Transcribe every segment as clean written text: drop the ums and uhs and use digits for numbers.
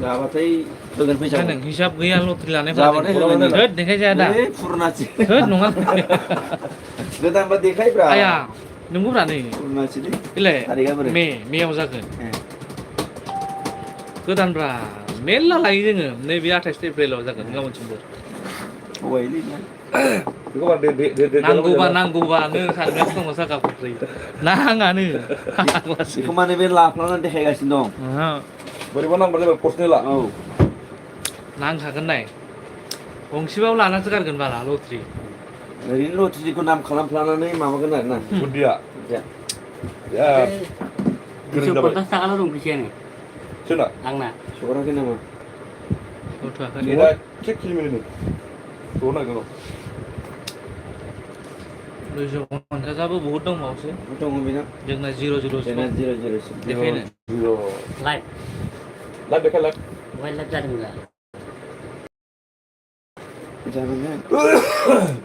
जाबाथाय होगोन फैसा नों हिसाब गैया लटारि लानायफोरा होद देखायजाया दा पुरनासि होद नङा गोदानबा देखायब्रा आया नंगौब्रा नै पुरनासि इलाय थारिखआ बोरै मेयाव जागोन गोदानब्रा मेरला लायो जोङो नैबे 28 एप्रिलाव जागोन गाबोन समफोर नांगौबा नों सानगासिनो दङ साखा खबब्रै नाङानो बेखौ माने बे लाफ्लानानै देखायगासिनो दं बोरैबा नांबार जाबाय पर्सनेला औ नांखागोन नाय गंसेबाबो लानासो गारगोन बाला लटारि ओरैनो लटारिखौ नाम खालामफ्लानानै माबागोन आरो ना गुदिया 250 थाखाल' दं फैसायानो सोरना आंना सौराखै नामा सौथ'वाखै नेटा एसे खिलिमिलिनो सौनो नागिरदों 250 बहुद दंबावोसो दङ बेना जोंना 0-0 जोंना 0-0 देखायनो लाइभ देखाय लाइभ मोबाइल लाइभ जादोंब्रा जागोन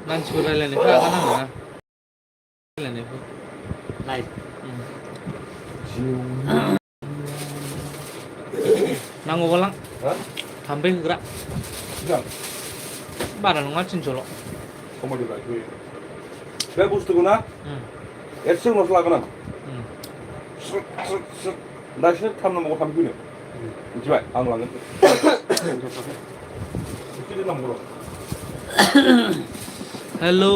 मानसिफोर रायलायनायखौ आगानांगौ ना रायलायनायखौ लाइभ नांगौबा लां थाम्फै होग्रा बारा नङा 300ल' बे बुस्थुखौ ना एसे उनावसो लागोन आं दासो 3 नांबावगौ थाम्फैनो मिथिबाय आं लागोन हेल'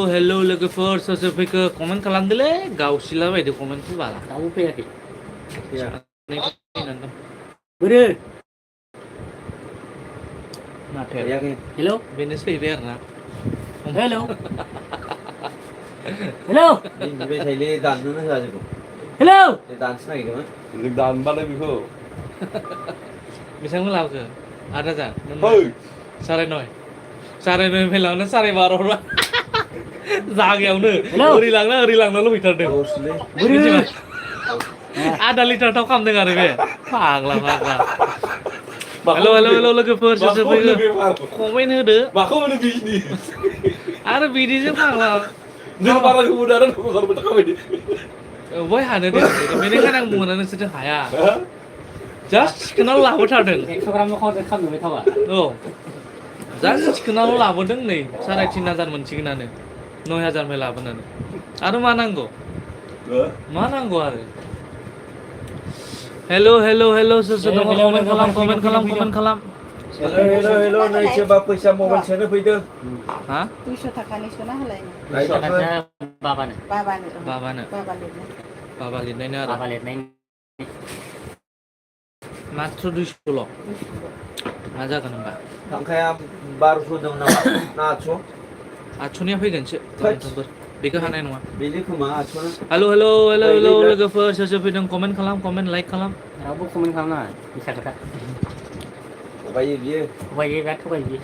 लोगोफोर सोर सोर फैखो कमेन्ट खालामदोलै गावसिला बायदो कमेन्टखौ बाला दाबो फैयाखै फैनानै दं बोरो माथो हेलौ बेनोसो फैबाय आरोना हेलौ हेलौ बिबाय थाइले दाननोनो होआ जोंखौ हेलौ दानसो नागिरदोंमोन जों दानबालाय बेखौ बेसेबां लाबोखो 8,000 9:30 लांनो 12:30 जागायावनो ओरै लांना लुबैथारदों आधा लिटार थाव खालामदों आरो बे फाग्ला हेल' लोगोफोर सोर सोर फैखो कमेन्ट होदो माखौ होनो बिजनि आरो बिदिजों फाग्ला जों बारा गोबाव दाना न'खरबो थाखाबायदि बय हानो दे बेनिखायनो आं बुङो ना नोंसोरजों हाया जास्ट चिकेनाव लाबोथारदों 100 ग्रामल' खालामबाय थावा औ जास्ट चिकेनाव लाबोदों नै 3,500 मोनसिगोनानो 9,000 फाय लाबोनानै आरो मा नांगौ आरो हेल' सोर सोर दङ कमेन्ट खालाम हेल' नै सोरबा फैसा मबाइल सोनो फैदों हा 200 थाखानि सोना होलायनो बाबानो बाबा लिरनायनो आरो बाबा लिरनायनि मात्र 200ल' मा जागोन होनबा थांखाया 1200 दं नामा ना 800 800निया फैगोनसो समफोर बेखौ हानाय नङा बेनो खोमा 800 हेल' लोगोफोर सोर सोर फैदों कमेन्ट खालाम लाइक खालाम रावबो कमेन्ट खालामनाङा फैसा खोथा थगायो बियो बिराद थगायो बियो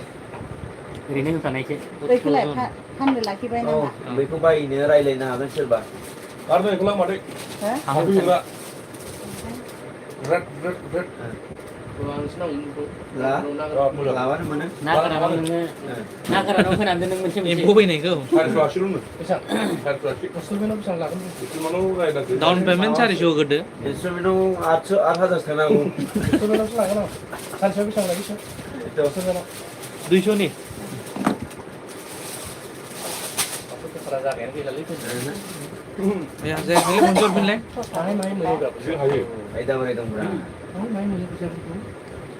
ओरैनो होखानायसो बैखौलाय फाननो लाखिबाय नामा बेखौ बायनो रायलायनो हागोन सोरबा आरो बेखौ लांबादे लाबानो मोनो ना गोरानाव होनानै दोन मोनसे एम्फौ फैनायखौ डाउन पेमेन्ट 400 होग्रोदो इन्सट्रुमेन्टाव 8,000 थांनांगौ 200नि जायाखैलै मोनजोर फिनलाय आयदा बोराय दंब्रा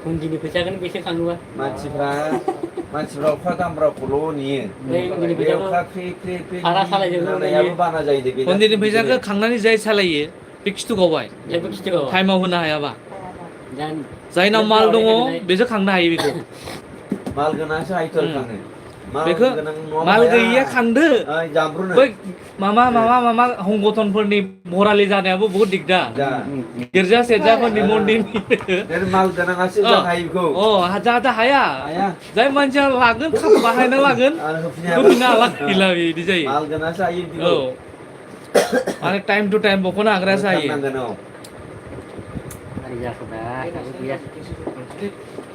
हुन्दिनि फैसाखौनो बेसे खाङोबा मानसिफ्रा अखा दामब्राखौल' नेयो बे अखा ख्रि बाना जायो दे हुन्दिनि फैसाखौ खांनानै जाय सालायो बे खिथु गावबाय टाइमाव होनो हायाबा जायनाव माल दङ बेसो खांनो हायो बेखौ माल गोनांसो हायथल खाङो बेखौ माल गैयिया खांदो जामब्रुनो बै मामा हंगथनफोरनि भरालि जानायाबो बहुत दिगदार गिर्जा सेरजाफोरनि मन्दिरनि माल गोनाङासो हायो बेखौ जाहाथे हाया जाय मानसिया लागोन बाहायना लागोन होफिननो हाला गैला बिदि जायो माल गोनांसो हायो औ माने टाइम टु टाइम बख'नो हाग्रायासो हायो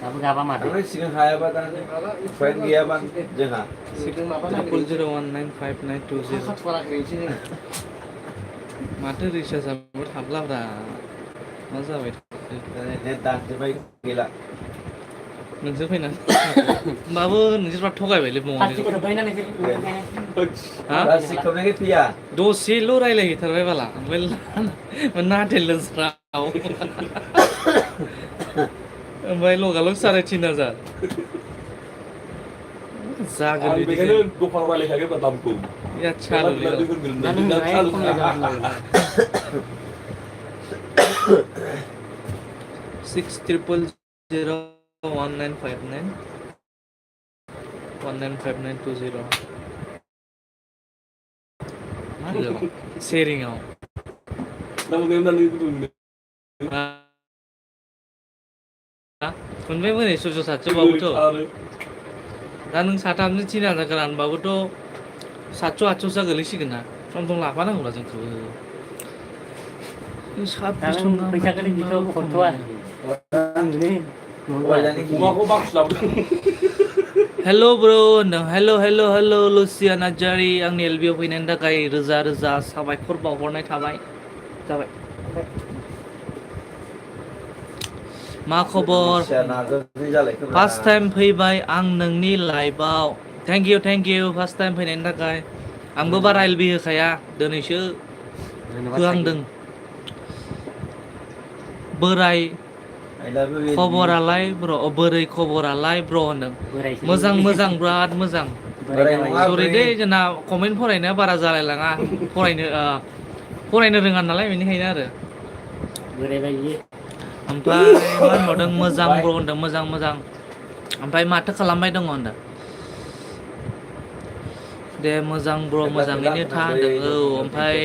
दाबो गाबा माथो सिगां हायाबा दा फ्रेन्ड गैयाबा जोंहा 0019592 माथो रिसार्जआबो थाब्लाब्रा मा जाबाय नेट दानजोब्बाय गैला नोंसोर फैनानै होमबाबो नोंसोरबा थगायबायलै मङाव प्लास्टिकखौ बायना नोंसोर हा प्लास्टिक खोबनायखौ फैया दसेल' रायलायहैथारबाय बाला ओमफ्राय नाथेल स्राव ओमफ्राय लगालग 3,500 जागोन आं बिदि बेखायनो दखानाव रायलायखागोन बा दामखौ या चालु दा नोंहाय खमाय जागोन 6000195919592 मा होनो शेरिंआव दामखौ होननानै बुंदों मोनबाय मोनै 600 बाबोथ' दा नों साथामजों 3,000 रानबाबोथ' 700-800 गोलैसिगोन ना सम सम लाफानांगौना जोंखौबो दा नों फैसाखौ बिखौ हरथ'वा अमाखौ बांसिन लाबोदों हेल' ब्र होनदों हेल' लुसिया नार्जारि आंनि एलबिआव फैनायनि थाखाय रोजा रोजा साबायखर बावहरनाय थाबाय जाबाय मा खबर फार्स्ट टाइम फैबाय आं नोंनि लाइभआव थेंक इउ फार्स्ट टाइम फैनायनि थाखाय आंबो बारा एलबि होखाया दिनैसो होहांदों बोराय खबरालाय ब्र बोरै खबरालाय ब्र होनदों मोजां बिराद मोजां सरि दे जोंना कमेन्ट फरायनाया बारा जालायलाङा फरायनो रोङा नालाय बेनिखायनो आरो ओमफ्राय मा होनबावदों मोजां ब्र होनदों मोजां ओमफ्राय माथो खालामबाय दङ होनदों दे मोजां ब्र मोजाङैनो था होनदों औ ओमफ्राय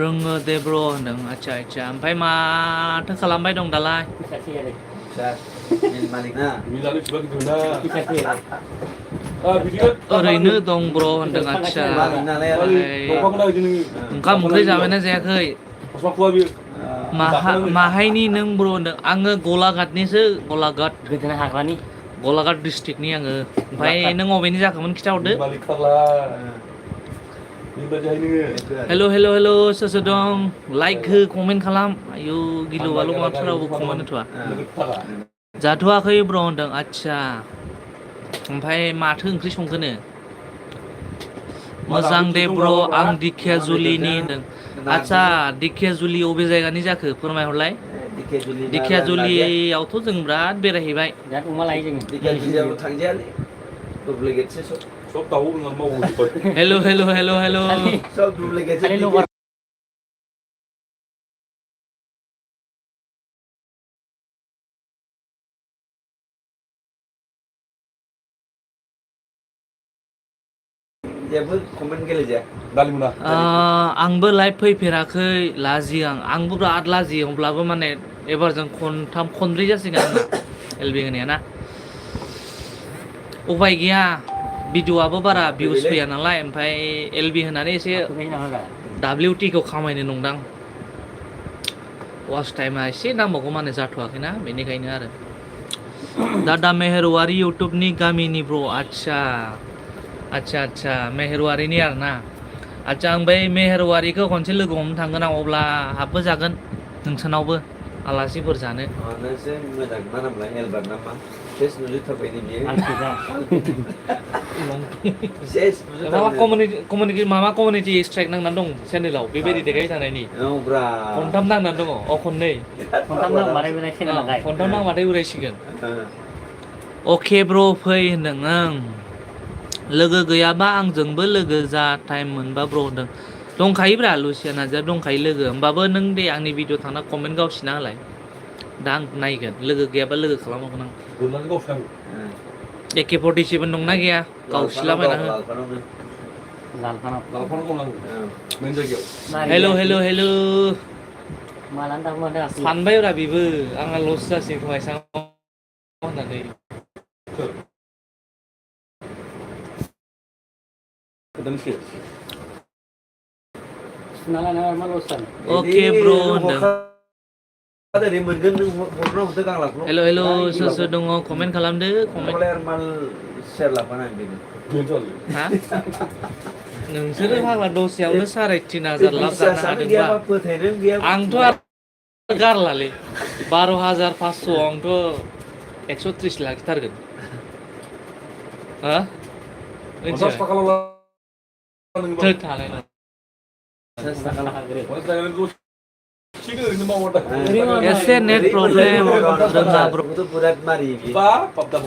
रोङो दे ब्र होनदों आदसा ओमफ्राय माथो खालामबाय दं दालाय ओरैनो दं ब्र होनदों आदसा ओंखाम ओंख्रि जाबायना जायाखै माहायनि नों ब्र होनदों आङो गलाघाटनिसो गलाघाट डिस्ट्रिक्टनि आङो ओमफ्राय नों अबेनि जाखोमोन खिथाहरदो हेल' सोर दं लाइक हो कमेन्ट खालाम आयु गिलु बालु माथो रावबो कमेन्ट होथ'वा जाथ'वाखै ब्र होनदों आदसा ओमफ्राय माथो ओंख्रि संखोनो मोजां दे ब्र आं दिखियाजुलिनि होनदों आदसा दिखियाजुलि अबे जायगानि जाखो फोरमायहरलाय दिखियाजुलियावथ' जों बिराद बेरायहैबाय हेल' आंबो लाइभ फैफेराखै लाजियो आंबो बिराद लाजियो अब्लाबो माने एबार जों खनब्रै जासिगोन आंना एलबि होनाया ना उपाय गैया भिडिअ'आबो बारा भिउस फैया नालाय ओमफ्राय एलबि होनानै एसे WT-खौ खामायनो नंदां वाच टाइमा एसे नांबावगौ माने जाथ'वाखैना बेनिखायनो आरो दादा मेहेरवारि इउटुबनि गामिनि ब्र आदसा मेहेरवारिनि आरो ना आदसा आं बै मेहेरवारिखौ खनसे लोगो हमनो थांगोन आं अब्ला हाबबो जागोन नोंसानावबो आलासिफोर जानो कमिउनिटि स्ट्राइक नांनानै दं चेनेलाव बेबायदि देखायबाय थानायनि खनथाम नांनानै दङ खननै खनथाम नांबाथाय उरायसिगोन अके ब्र फै होनदों लोगो गैयाबा आंजोंबो लोगो जा टाइम मोनबा ब्र होनदों दंखायोब्रा लुसिया नार्जारि दंखायो लोगो होमबाबो नों दे आंनि भिडिअ थांना कमेन्ट गावसिना होलाय दा आं नायगोन लोगो गैयाबा लोगो खालामहरगोन आं AK-47 दंना गैया गावसिलाबायना हो हेल' सानबायब्रा बेबो आंहा लस जासिगोन खोमा एसां होननानै अके ब्र होनदों हेल' सोर दङ कमेन्ट खालामदो हा नोंसोरो फाग्ला दसेयावनो 3,500 लाब जानो हादोंबा आंथ' गारलालै 12,500 आंथ' 130 लाखिथारगोन हा 50 थाखा ल' थोद थानाय नङा एसे नेट प्रब्लेम रोङा ब्र थ' बिराद मारियो बे बा पाबदा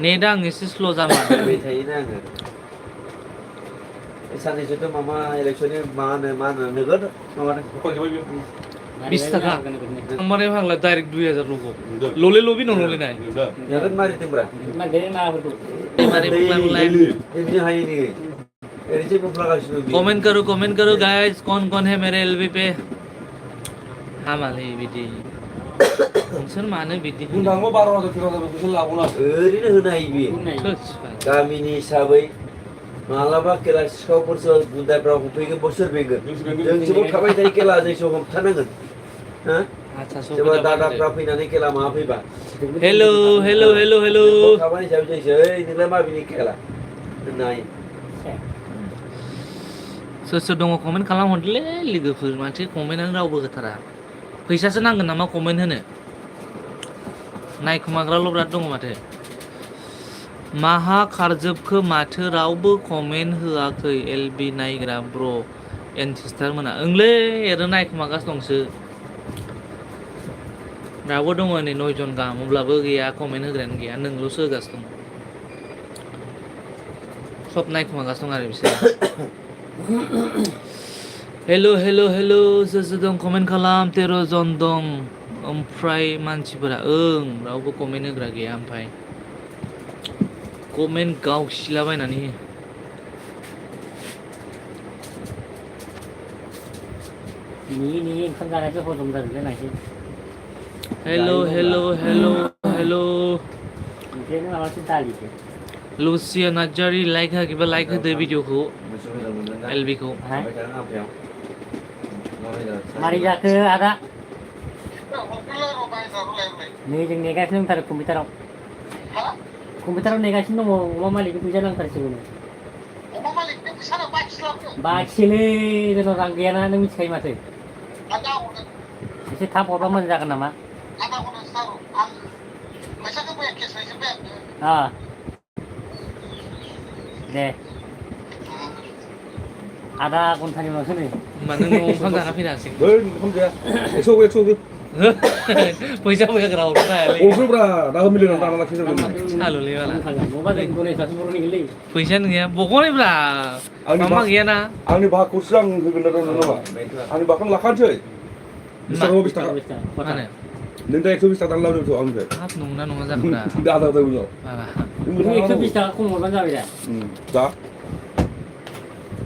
नेटआ आं एसे स्ल' जामार फैबाय थायोना आङो बे साननैसोथ' माबा इलेक्सननि मा होनो नोगोद माबादों 20 थाखा थांबानो फांला डाइरेक्ट 2000 लले लबि न लले नाय नोगोद मारिदोंब्रा मा दे माफोरखौ मारे बुंलाय बिदिनो हायो नोङो ओरैसो बुंफ्लागासिनो बियो कमेंट करो गाइस कौन है मेरे एलबी पे हामालै बिदि नोंसोर मानो बिदि बुंनो थाङोबा 12,000 13,000 फैसा लाबावना ओरैनो होनो हायो बियो गामिनि हिसाबै मालाबा खेला सिखावफोरसो गुन्दाफ्रा हमफैगोन बोसोर बेंगोन जोंसोबो थाबाय थायो खेला जोंसो हमथानांगोन हा सोरबा दादाफ्रा फैनानै खेला माबा फैबा हेलो थाबाय हिसाबै जोंसो ओइ नोंलाय माबिनि खेला होननो हायो सोर दङ कमेन्ट खालामहरदोलै लोगोफोर माथो कमेन्टआनो रावबो होथारा फैसासो नांगोन नामा कमेन्ट होनो नायखोमाग्राल' बिराद दङ माथो माहा खारजोबखो माथो रावबो कमेन्ट होआखै एलबि नायग्रा ब्र एन्ड सिस्टार मोना ओंलै एरनो नायखोमागासिनो दंसो दाबो दङ नै 9 जन गाहाम अब्लाबो गैया कमेन्ट होग्रायानो गैया नोंल'सो होगासिनो दं सब नायखोमागासिनो दं आरो बिसोर हेलो सोर दं कमेन्ट खालाम 13 जन दं ओमफ्राय मानसिफोरा ओं रावबो कमेन्ट होग्रा गैया ओमफ्राय कमेन्ट गावसिलाबायनानै नि ओंखाम जानायखौ हजम जाजोबलाय नायसै हेलो ओंख्रियानो माबासो दालिसो लुसिया नार्जारि लाइक होयोबा लाइक होदो भिडिअखौ एलबि खौ मारै जाखो आदा नै जों नेगासिनो दंथारो कम्पिउटाराव नेगासिनो दङ अमा मालिकनि फैसा नांथारसिगौनो बाखिलै जोंनाव रां गैयाना नों मिथिखायो माथो एसे थाब हरबा मोजां जागोन नामा दे आधा घन्टानि उनावसो नै होमबा नों न'आव ओंखाम जाना फैनो हासिगोन बै ओंखाम जाया 100 फैसा होग्रा हरखायालै अफोब्रा दा मिलियन दाना लाखिनो सालुलै बाला नङाबा जों गनायसासो बर'निगोनलै फैसायानो गैया बग'नैब्रा मामा गैयाना आंनि भागखौसो आं होगोन ना नङा आंनि भागखौ लाखानोसै 20 थाखा मानो नों दा 120 थाखा लाबोदों आंनिफ्राय हाब नंगौना नङा जाखोब्रा दादा उनाव बाबा नों 120 थाखा खम हरबानो जाबाय दा दा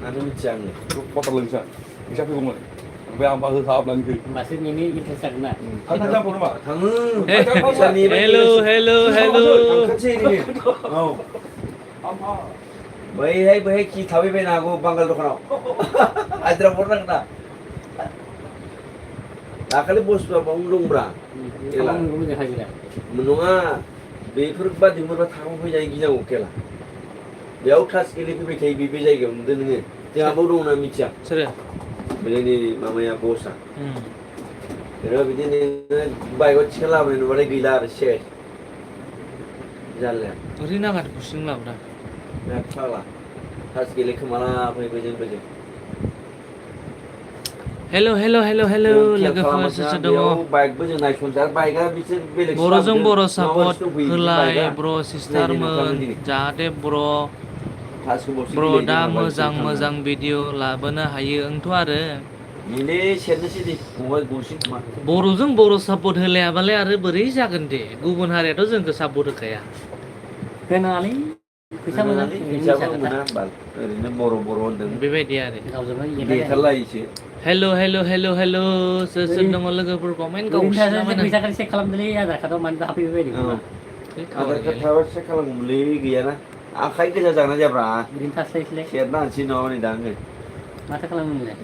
आं मिथिया आङो कटार लोंसा फैसा फैगौमोन ओमफ्राय आं होखाहाबनानै होमबासो नेनो इन्टारेस्ट जागोन ना आं थांजाबो नामा थाङो हेलो थांखानोसै नोङो औ बैहाय खि थाबायबायनो हागौ बांगाल दखानाव हाजिरा हरनांगोन ना दाखालि बुस्थुआ बावनो दंब्रा नङा बेफोर बादि मोनबा थांनो फैजायो गिनांगौ खेला बेयाव थास गेलेफैबाय थायो बे जायगायाव नुदों नोङो जोंहाबो दं ना मिथिया सोरो जोंनि माबाया बसआ बिदिनो बाइकआव थिखा लाबोनाय नुबाथाय गैला आरो सेस जारलाया ओरै नागार गुसुं लाब्रा बिराद फाग्ला थास गेले खोमाला फै बोजों हेलो लोगोफोर सोर दङ बाइकबो जों नायसनजार बाइकआ बिसोर बेलेग बर'जों बर' सापर्ट होलाय ब्र सिस्टारमोन जाहाथे ब्र दा मोजां भिडिअ लाबोनो हायो आंथ' आरो बेले सेरनोसै दे फंबाय गसि खोमा बर'जों बर' सापर्ट होलायाबालाय आरो बोरै जागोन दे गुबुन हारियाथ' जोंखौ सापर्ट होखाया होनाङालै फैसा मोना फैसाबो मोना बाल ओरैनो बर' होनदों बेबायदि आरो गावजों देथारलायोसो हेलो सोर दङ लोगोफोर कमेन्ट गावसिलाबायना फैसा खालि चेक खालामदोलै आधार कार्डआव मानो हाबफैबाय बायदि आधार कार्ड थाबा चेक खालामगौमोनलै गैयाना आखाइ गोजा जागोना जाब्रा ओरैनो थास्लायस्लाय सेरना होनसै नङा नै दा आङो माथो खालामोनलाय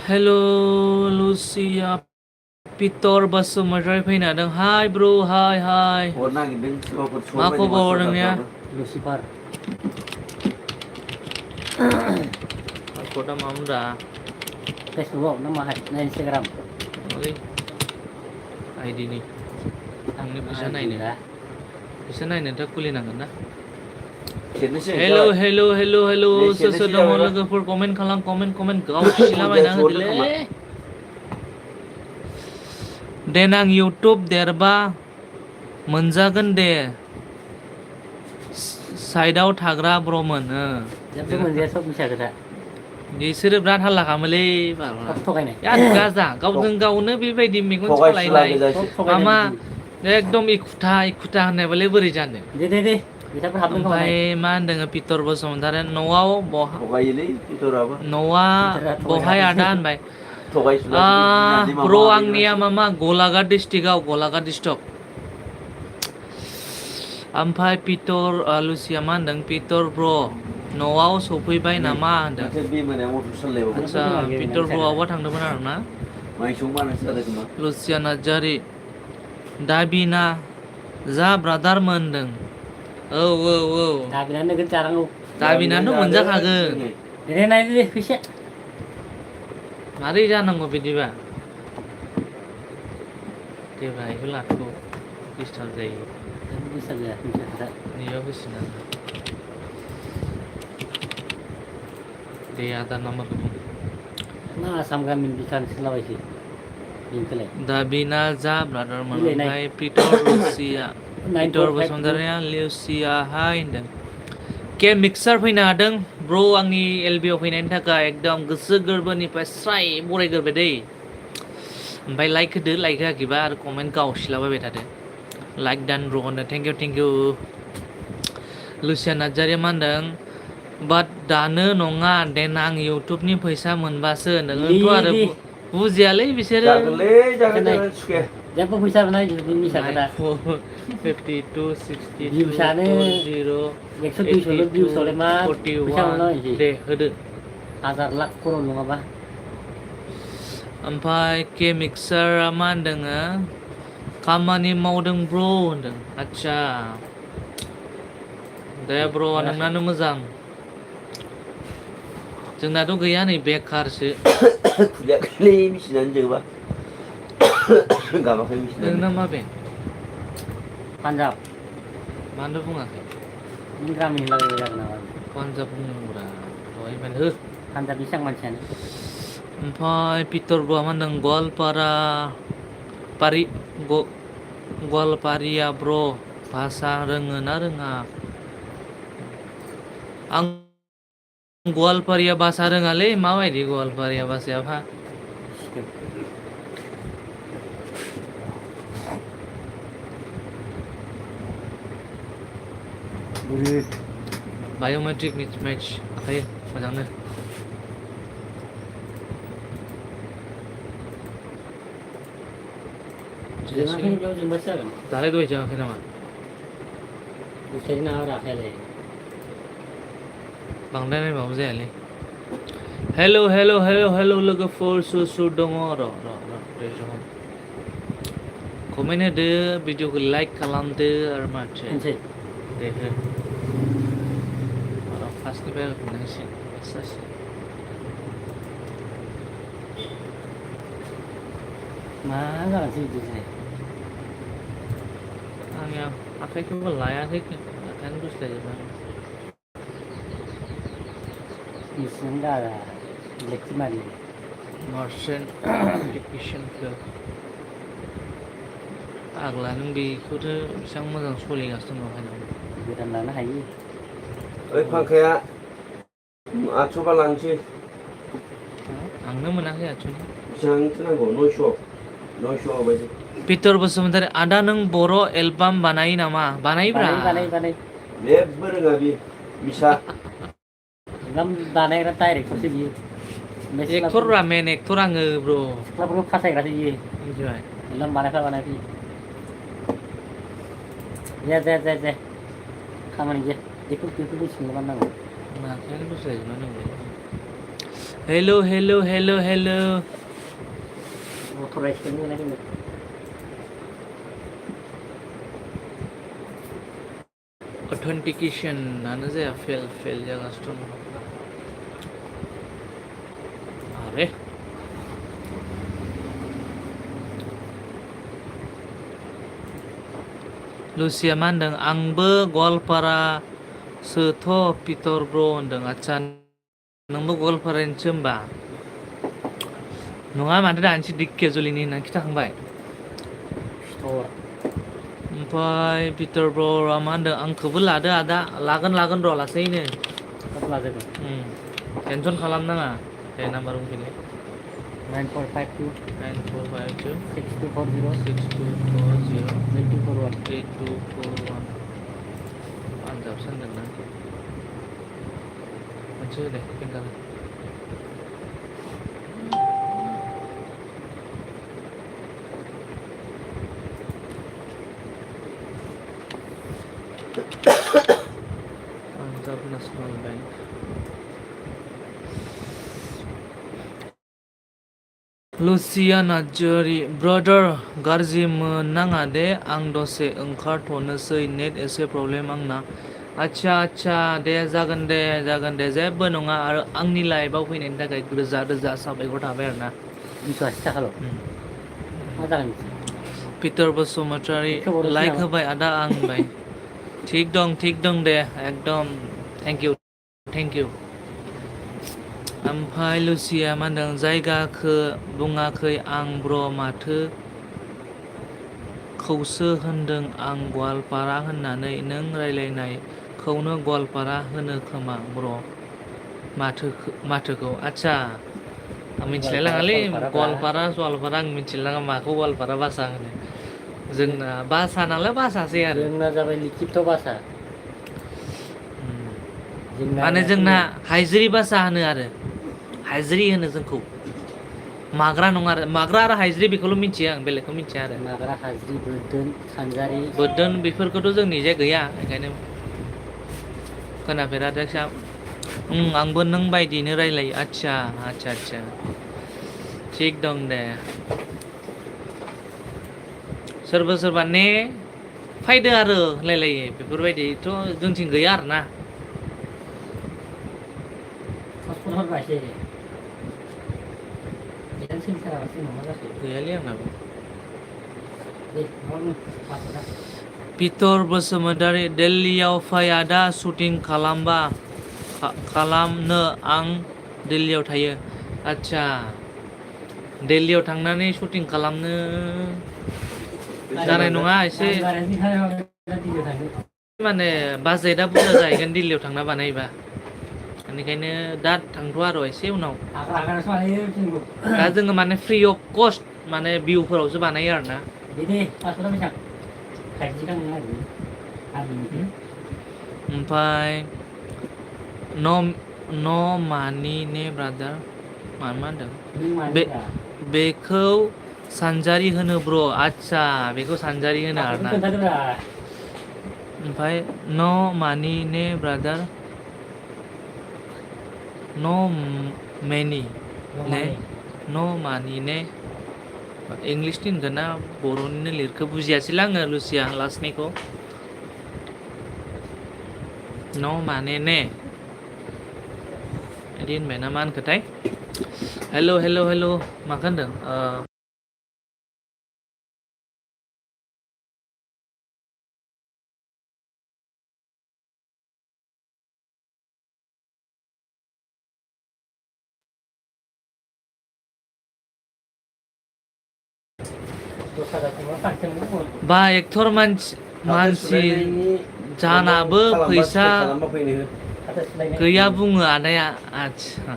हेलो लुसिया पितर बसुमतारी फैनो हादों हाय ब्र हाय हरनो नागिरदों सोरबाफोर मा खबर नोंनिया लुसिफार खदा मामरा फेसबुकआव ना माहाय ना इन्सटाग्राम आइडिनि आंनि फैसा नायनो बिसोर नायनोथ' खुलिनांगोन ना खेबनोसै हेलौ हेलौ हेलौ हेलौ दे, सोर सोर खेबनोसै दङ जाबाय ना? लोगोफोर कमेन्ट खालाम कमेन्ट गावसिलाबायना हरदो होदोलै खोमा। देनां इउटुब देरबा मोनजागोन दे साइडआव थाग्रा ब्रमोन जेबो मोनजाया सब मिसा खोथा बिसोरो बिराद हाल्ला खालामोलै बाबा सब थगायनाय बिराद गाजा गावजों गावनो बेबायदि मेगन थगायसुला सालायलाय गोजासो सब थगायनाय मामा बिदि एकदम एखुथा होननायबालाय बोरै जानो दे बिथांखौ हाबदों खोमा ओमफ्राय नाय मा होनदों पितर बसुमतारी न'आव थगायोलै पितराबो न'आ पितरा बहाय थगायग्रासो आदा होनबाय थगायसुलासो बे गिनानै ब्र माबा आंनिया माबिग्रासो। मामा गलाघाट डिस्ट्रिक्टआव गलाघाट डिस्ट्रिक्ट ओमफ्राय पितर लुसिया मा होनदों पितर ब्र न'आव सफैबाय नामा होनदों माथो बे मोनायाव मटर सालायबावो आंथ' आदसा दं आरो पितर मिसा खोथा ब्रआवबा थांदोंमोन आरो ना माइसं बानायसो जादों खोमा लुसिया नार्जारि दाबिना जा ब्रादारमोन होनदों औ दाबिनानै नोगोद जानांगौ दाबिनाथ' मोनजाखागोन दे नायदो फैसा मारै जानांगौ बिदिबा देब्रा बेखौ लाथ' डिस्टार्ब जायो जेबो डिस्टार्ब जाया मिसा खोथा नैयाव होसिना दे आदार नाम्बारखौ बुं मा आसाम ग्रामिन बिकास सोलाबायसै बेंखौलाय दाबिना जा ब्रादारमोन बिलाइ नाय ओमफ्राय पितर लुसिया पितर 9452 बसुमतारिया लुसिया हाय होनदों के मिक्सार फैनो हादों ब्र आंनि एलबिआव फैनायनि थाखाय एकदम गोसो गोरबोनिफ्राय स्राय बरायग्रोबाय दै ओमफ्राय लाइक होदो लाइक होआखैबा आरो कमेन्ट गावसिलाबायबाय थादो लाइक दान ब्र होनदों थेंक इउ लुसिया नार्जारिया मा होनदों बाट दानो नङा देनां इउटुबनि फैसा मोनबासो होनदों आरो दे बुजियालै बिसोरो जागोनलै जागोन नाय सुखे जेबो फैसा नाय मिसा खोथा 52 62 भिउसानो 40 100 200 भिउसावलाय मा फैसा मोनला 41 बायनोसै दे होदो हाजार लाख खर'र नङाबा ओमफ्राय के मिक्सारा मा होनदों खामानि मावदों ब्र होनदों आदसा दे ब्र नोंनानो मोजां जोंनाथ' गैया नै बेखारसो खुलियाखैलै मेसिनानो जोबा गाबाखै मेसिनानो नोंना मा बेंक पान्जाब मानो बुङाखै नों ग्रामिन होनलाबायबाय जागोन नामा पान्जाब बुंनांगौरा दहाय माने हो पान्जाब बेसेबां मानसियानो ओमफ्राय पितर ब्रआ मा होनदों गवालपारिया ब्र भाषा रोङो ना रोङा आं गवालपारिया भाषा रोङालै माबायदि गवालपारिया भाषायाबा बाय'मेट्रिक मेट्स आखायो मोजांनो जोङाखै बेयाव जोंबासो जागोन दालाय दहाय जोङाखै नामा दसेनो नाङा राखायालाय बांद्राय नायबाबो जायालै हेल' लोगोफोर सोर दङ र' दे सम कमेन्ट होदो भिडिअखौ लाइक खालामदो आरो माथो होनसै दे हो फार्स्टनिफ्राय होफिननांसिगोन मा जागोनसै बिदिसै आंनि आखाइखौबो लायाखै आखाइयानो गुस्लायजोबनानै बिसिनां दारा लेखि मारि मार्चेन्ट एप्लिकेसनखौ आग्ला नों बेखौथ' बेसेबां मोजां सोलिगासिनो दङ गोदान लानो हायो ओइ फांखाया 800 बा लांसै आंनो मोनाखै आसुनि बेसेबांथो नांगौ 900 बायदि पितर बसुमतारी आदा नों बर' एलबाम बानायो नामा बानायोब्रा बानाय जेबो रोङा बे मिसा एकदम बानायग्रा डाइरेक्टरसो बियो एक्टर रा मेन एक्टर आङो ब्र सिख्लाफोरखौ फासायग्रासो बियो मिथिबाय एकदम बानायफैयो दे खामानि गैया बेखौ सोंनो नांगौ आखाइयानो गुस्लायजोबनानै दं हेल' अथराइसखौनो मोनाखै अथेन्टिकेसनानो जाया फेल जागासिनो दं आरे लुसिया मा होनदों आंबो गवालपारासोथ' पिटर ब्र होनदों आदसा नोंबो गवालपारानिसो होमबा नङा माथो दानोसै दिक्केजुलिनि होननानै खिथाखांबाय स्ट'र ओमफ्राय पिटर ब्र'आ मा होनदों आंखौबो लादो आदा लागोन र' लासैनो कब लाजोबो टेनसन खालामनाङा दे नाम्बार बुंफिनलाय 9452 9452 6240 6240 8241 8241 आनजाबसो होनदोंना मोनसे दे finger Punjab National Bank. Lucia Najari, brother, गाज्रि मोननाङा दे आं दसे ओंखारथ'नोसै नेट एसे प्रब्लेम आंना आच्छा दे जागोन दे जेबो नङा आरो आंनि लाइभआव फैनायनि थाखाय रोजा साबायखर थाबाय आरोना 280 थाखाल' मा जागोन पिटार बसुमतारी लाइक होबाय आदा आं होनबाय ठीक दं दे एकदम थेंक इउ ओमफ्राय लुसिया मा होनदों जायगाखौ बुङाखै आं ब्र माथो खौसो होनदों आं गवालपारा होननानै नों रायलायनायखौनो गवालपारा होनो खोमा ब्र माथोखौ आच्छा आं मिथिलायलाङालै गवालपारा आं मिथिलायलाङा माखौ गवालपारा भाषा होनो जोंना भाषा नालाय भाषासै आरो जोंना जाबाय लिखित भाषा माने जोंना हाइज्रि भाषा होनो आरो हाइज्रि होनो जोंखौ माग्रा नङा आरो माग्रा आरो हाइज्रि बेखौल' मिथियो आं बेलेगखौ मिथिया आरो माग्रा हाज्रि बोरदोन सानजारि बोरदोन बेफोरखौथ' जोंनि जे गैया ओंखायनो खोनाफेराखै आंबो नों बायदिनो रायलायो आच्छा थिग दं दे सोरबा ने फायदो आरो होनलायलायो बेफोरबायदिथ' जोंथिं गैया आरोना गैयालै आंनाबो पिटर बसुमतारी दिल्लीयाव फै आदा शुटिं खालामनो आं दिल्लीयाव थायो आच्छा दिल्लीयाव थांनानै शुटिं खालामनो जानाय नङा एसे माने बाजेटआ बुरजा जाहैगोन दिल्लीयाव थांना बानायबा बेनिखायनो दा थांथ'आ र' एसे उनाव दा जोङो माने फ्रि अफ कस्ट माने भिउफोरावसो बानायो आरोना ओमफ्राय न' मानि ने ब्रादार मा होनदों बेखौ सानजारि होनो ब्र आच्छा बेखौ सानजारि होनो आरोना ओमफ्राय न' मानि ने ब्रादार न' मानि ने इंलिसनि होनगोन ना बर'निनो लिरखो बुजियासैलै आङो लुसिया लास्टनिखौ न' माने ने बिदि होनबाय ना मा होनखोथाय हेल' माखौ होनदों बा एक्टर मानसि जानाबो फैसा गैया बुङो आदाया आच्छा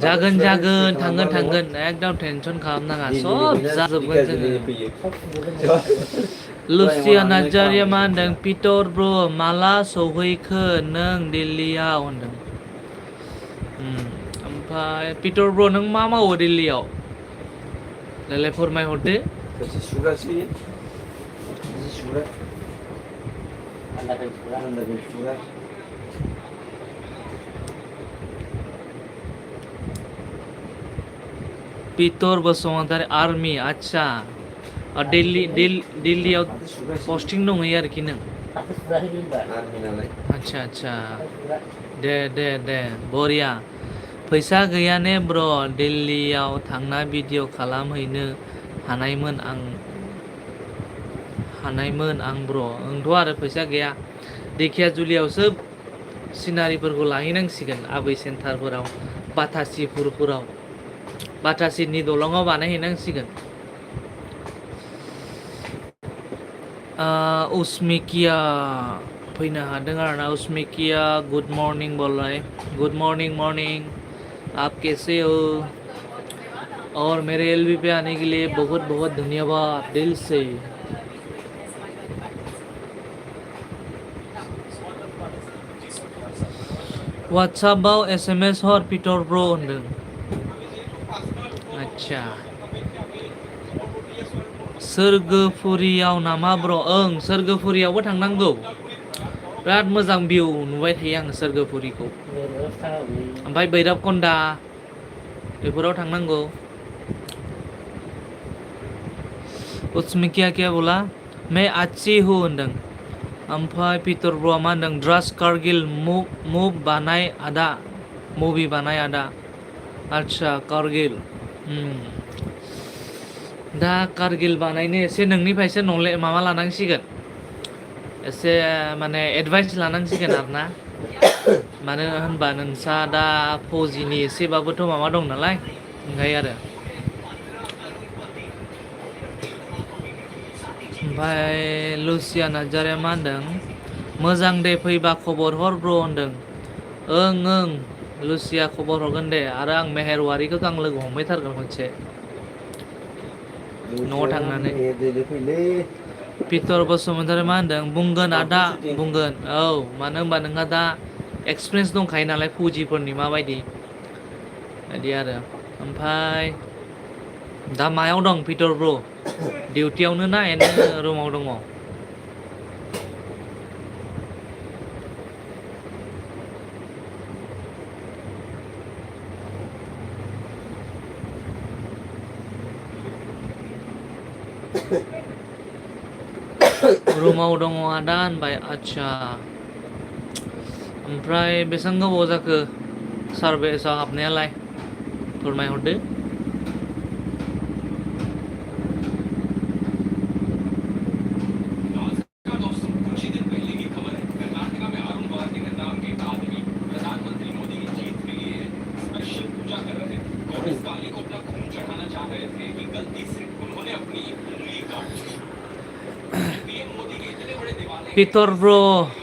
जागोन थांगोन एकदम टेनसन खालामनाङा सब जाजोबगोन जोङो लुसिया नार्जारिया मा होनदों पिटर ब्र माला सौहैखो नों दिल्लीयाव होनदों ओमफ्राय पिटर ब्र नों मा मावो दिल्लीयाव देलाय फोरमायहरदो थोरसि सुग्रासो पिटर बसुमतारी आर्मी आच्छा दिल्लीयाव पस्टिं दंहैयो आरोखि नों आच्छा दे बरिया फैसा गैया ने ब्र दिल्लीयाव थांना भिडिअ खालामहैनो हानायमोन आं ब्र' आंथ' आरो फैसा गैया धेकियाजुलियावसो सिनारिफोरखौ लाहैनांसिगोन आबै सेन्टारफोराव बाटासिफोराव बाटासिनि दलङाव बानायहैनांसिगोन उसमिकिया फैनो हादों आरोना उसमिकिया गुड मर्निं बोलाय गुड मर्निं मर्निं आप कैसे हो और मेरे एलबी पे आने के लिए बहुत बहुत धन्यवाद दिल से व्हाट्सएपाव एसएमएस हर पिटर ब्रो होनदों अच्छा सोरगोफुरियाव नामा ब्र' ओं सोरगोफुरियावबो थांनांगौ बिराद मोजां भिउ नुबाय थायो आं सोरगोफुरिखौ ओमफ्राय भैरबकन्दा बेफोराव थांनांगौ उसमिकिया क्या बोला मैं अच्छी हूँ होनदों ओमफ्राय पिटर ब्र'आ मा होनदों ड्रास कारगिल मुभ बानाय आदा मुभि बानाय आदा आच्छा कारगिल दा कारगिल बानायनो एसे नोंनिफ्रायसो माबा लानांसिगोन एसे माने एडभाइस लानांसिगोन आरोना मानो होनबा नोंसा दा फौजिनि एसेबाबोथ' माबा दं नालाय ओंखाय आरो ओमफ्राय लुसिया नार्जारिया मा होनदों मोजां दे फैबा खबर हर ब्र' होनदों ओं लुसिया खबर हरगोन दे आरो आं मेहेर वारिखौ आं लोगो हमहैथारगोन खनसे न'आव थांनानै पिटर बसुमतारी मा होनदों बुंगोन आदा बुंगोन औ मानो होनबा नोंहा दा एक्सपिरियेन्स दंखायो नालाय फौजिफोरनि माबायदि बिदि आरो ओमफ्राय दा मायाव दं पिटर ब्र' डिउटियावनो ना एने रुमाव दङ रुमाव दङ आदा होनबाय आच्छा ओमफ्राय बेसेबां गोबाव जाखो सार्भिसाव हाबनायालाय फोरमायहरदो पिटर ब्र'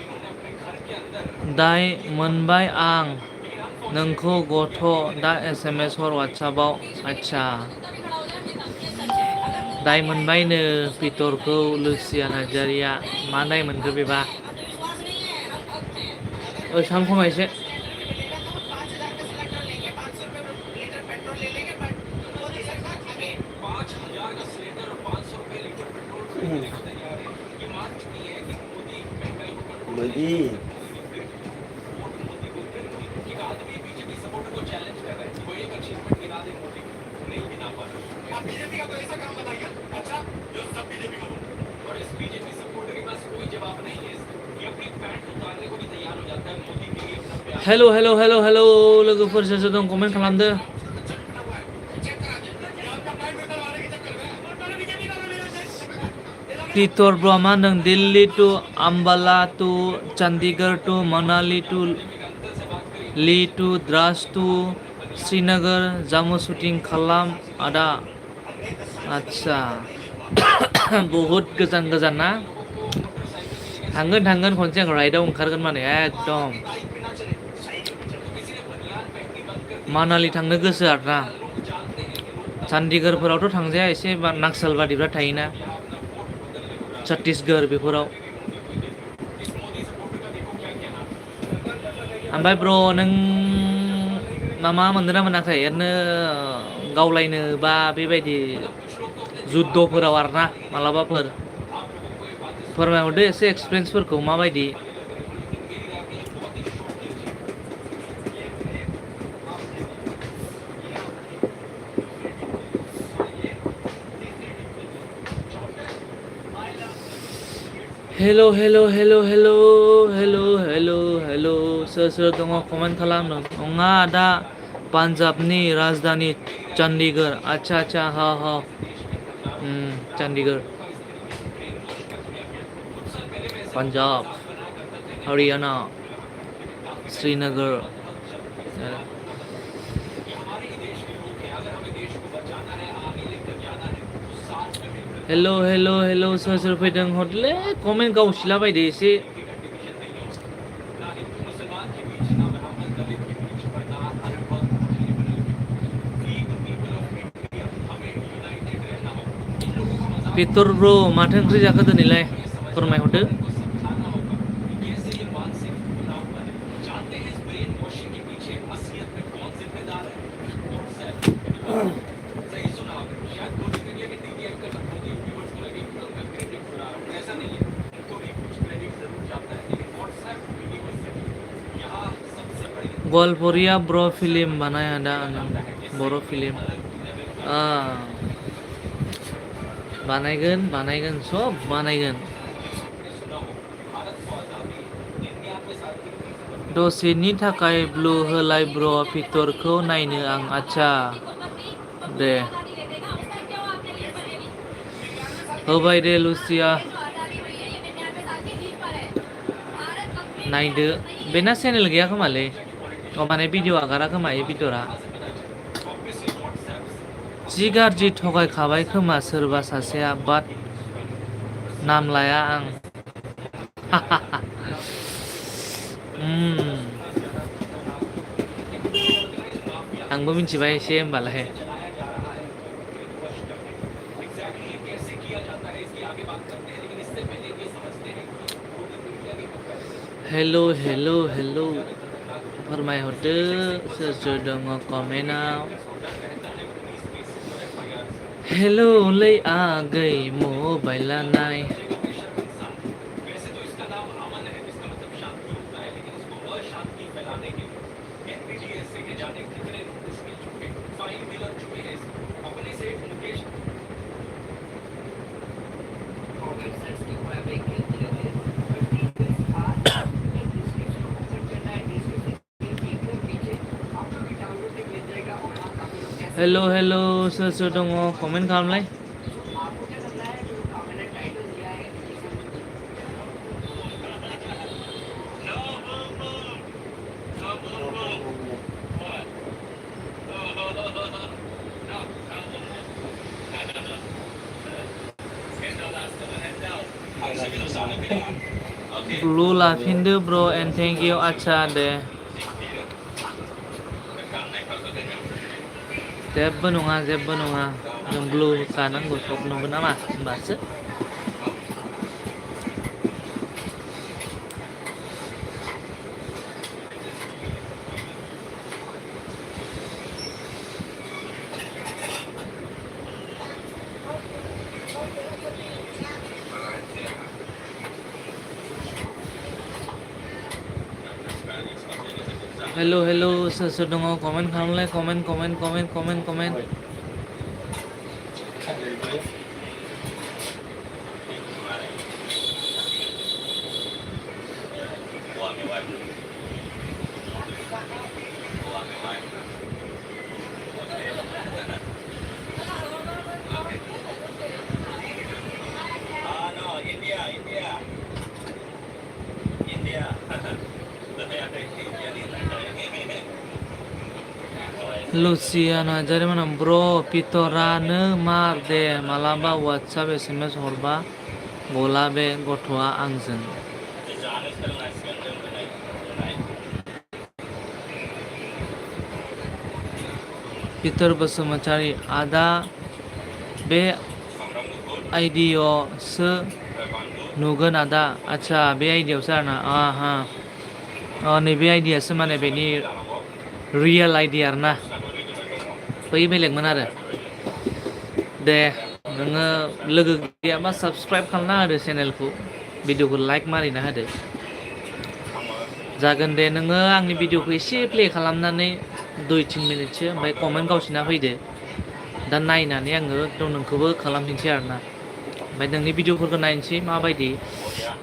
दाय मोनबाय आं नोंखौ गथ' दा एसएमएस हर वाट्सएपाव आच्छा दाय मोनबायनो पिटरखौ लुसिया नार्जारिया मा दाय मोनखो बेबा साउन्ड खमायसे हेलो हेलो हेलो हेलो लोगोफोर सोर सोर दं कमेन्ट खालामदो पिटर ब्र'आ मा होनदों Delhi to Ambala to Chandigarh to Manali to Leh to Dras to Srinagar Jammu shooting खालाम आदा आच्छा बहुत गोजान गोजान ना थांगोन खनसे आं राइडआव ओंखारगोन माने एकदम मानाली थांनो गोसो आरोना चंडीगढ़फोरावथ' थांजाया एसे नाक्सालबादिफ्रा थायोना छत्तीसगढ़ बेफोराव ओमफ्राय ब्र' नों मा मोनदोंना मोनाखै ओरैनो गावलायनो बा बेबायदि जुद्ध'फोराव आरोना मालाबाफोर फोरमायहरदो एसे एक्सपिरियेन्सफोरखौ माबायदि hello hello hello hello hello hello hello सोर सोर दङ कमेन्ट खालाम नङा दा पान्जाबनि राजधानी चंडीगढ़ आच्छा आच्छा हा Chandigarh Punjab, Haryana, Srinagar. Hello सोर सोर फैदों हरले कमेन्ट गावसिला बायदो एसे Peter bro माथो ओंख्रि जाखो दिनैलाय फोरमायहरदो Golporia bro film बनाया दा बर' film बानायगोन सब बानायगोन दसेनि थाखाय ब्लु होलाय ब्र पिक्चरखौ नायनो आं आच्छा दे होबाय दे लुसिया नायदो बेना चेनेल गैया खोमालै माने भिडिअ आगारा खोमा ए भिडिअआ जि गाज्रि थगायखाबाय खोमा सोरबा सासेया बाट नाम लाया आं आंबो मिथिबाय एसे होमबालाय हेलो फोरमायहरदो सोर सोर दङ कमेन्टआव हेलो लै आगै मबाइला नाय हेलो सोर सोर दङ कमेन्ट खालामलाय ब्लु लाफिनदो ब्र एन्ड थेंक इउ आच्छा दे जेबो नङा जों ब्लु होखानांगौ सब नंगौ नामा होमबासो हेलो सोर सोर दङ कमेन्ट खालामलाय कमेन्ट लुसियाना जारिमाना ब्र पितरानो मार दे मालाबा WhatsApp SMS हरबा गला बे गथ'आ आंजों पितर बसुमतारी आदा बे आइडियावसो नुगोन आदा आच्छा बे आइडियावसो आरोना नैबे आइडियासो माने बेनि रियेल आइडिया आरोना बै बेलेगमोन आरो दे नोङो लोगो गैयाबा साबस्क्राइब खालामना होदो चेनेलखौ भिडिअखौ लाइक मारिना होदो जागोन दे नोङो आंनि भिडिअखौ एसे प्ले खालामनानै 2-3 मिनिटसो ओमफ्राय कमेन्ट गावसिना फैदो दा नायनानै आङो एकदम नोंखौबो खालामफिनसै आरोना ओमफ्राय नोंनि भिडिअफोरखौ नायनोसै माबायदि